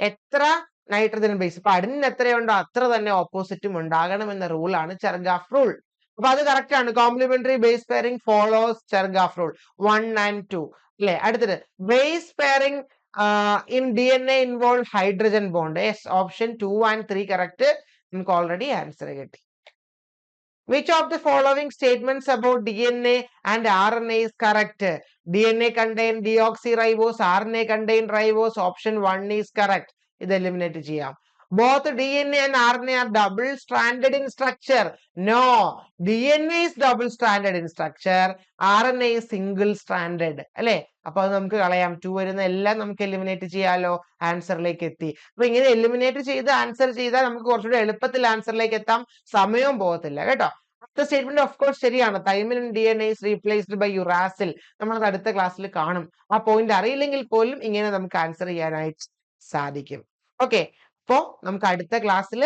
എത്ര നൈട്രജൻ ബേസ്, ഇപ്പൊ അഡിനിൻ എത്രയുണ്ടോ അത്ര തന്നെ ഓപ്പോസിറ്റും ഉണ്ടാകണം എന്ന റൂളാണ് ചെർഗാഫ് റൂൾ. അപ്പൊ അത് കറക്റ്റ് ആണ്. Complementary base pairing follows Chargaff rule 1 and 2 അല്ലെ? അടുത്തത് base pairing in DNA involve hydrogen bond. Yes, option 2 and 3 correct. നമുക്ക് already answer കിട്ടി. Which of the following statements about DNA and RNA is correct? DNA contain deoxyribose, RNA contain ribose. Option 1 is correct. ഇത് eliminate ചെയ്യാം. Both DNA and RNA are double stranded in structure. No, DNA is double stranded in structure, RNA is single stranded. അല്ലെ? അപ്പൊ അത് നമുക്ക് കളയാം. 2 വരുന്ന എല്ലാം നമുക്ക് എലിമിനേറ്റ് ചെയ്യാലോ. ആൻസറിലേക്ക് എത്തി. അപ്പൊ ഇങ്ങനെ എലിമിനേറ്റ് ചെയ്ത് ആൻസർ ചെയ്താൽ നമുക്ക് കുറച്ചുകൂടി എളുപ്പത്തിൽ ആൻസറിലേക്ക് എത്താം, സമയവും പോകത്തില്ല കേട്ടോ. അടുത്ത സ്റ്റേറ്റ്മെന്റ് ഓഫ് കോഴ്സ് ശരിയാണ്. Thymine in DNA is replaced by uracil. നമ്മളത് അടുത്ത ക്ലാസ്സിൽ കാണും. ആ പോയിന്റ് അറിയില്ലെങ്കിൽ പോലും ഇങ്ങനെ നമുക്ക് ആൻസർ ചെയ്യാനായിട്ട് സാധിക്കും. ഓക്കെ, അപ്പോ നമുക്ക് അടുത്ത ക്ലാസ്സിൽ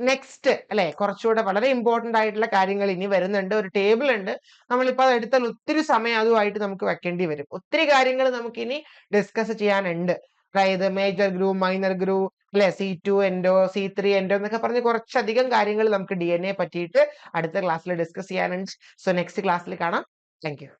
നെക്സ്റ്റ് അല്ലെ കുറച്ചുകൂടെ വളരെ ഇമ്പോർട്ടന്റ് ആയിട്ടുള്ള കാര്യങ്ങൾ ഇനി വരുന്നുണ്ട്. ഒരു ടേബിൾ ഉണ്ട്, നമ്മളിപ്പോ അത് എടുത്താൽ ഒത്തിരി സമയം അതുമായിട്ട് നമുക്ക് വെക്കേണ്ടി വരും. ഒത്തിരി കാര്യങ്ങൾ നമുക്ക് ഇനി ഡിസ്കസ് ചെയ്യാനുണ്ട്. അതായത് മേജർ ഗ്രൂപ്പ്, മൈനർ ഗ്രൂപ്പ് അല്ലെ, C2 എൻഡോ, C3 എൻഡോ എന്നൊക്കെ പറഞ്ഞ് കുറച്ചധികം കാര്യങ്ങൾ നമുക്ക് DNA പറ്റിയിട്ട് അടുത്ത ക്ലാസ്സിൽ ഡിസ്കസ് ചെയ്യാനുണ്ട്. സോ നെക്സ്റ്റ് ക്ലാസ്സിൽ കാണാം. Thank you.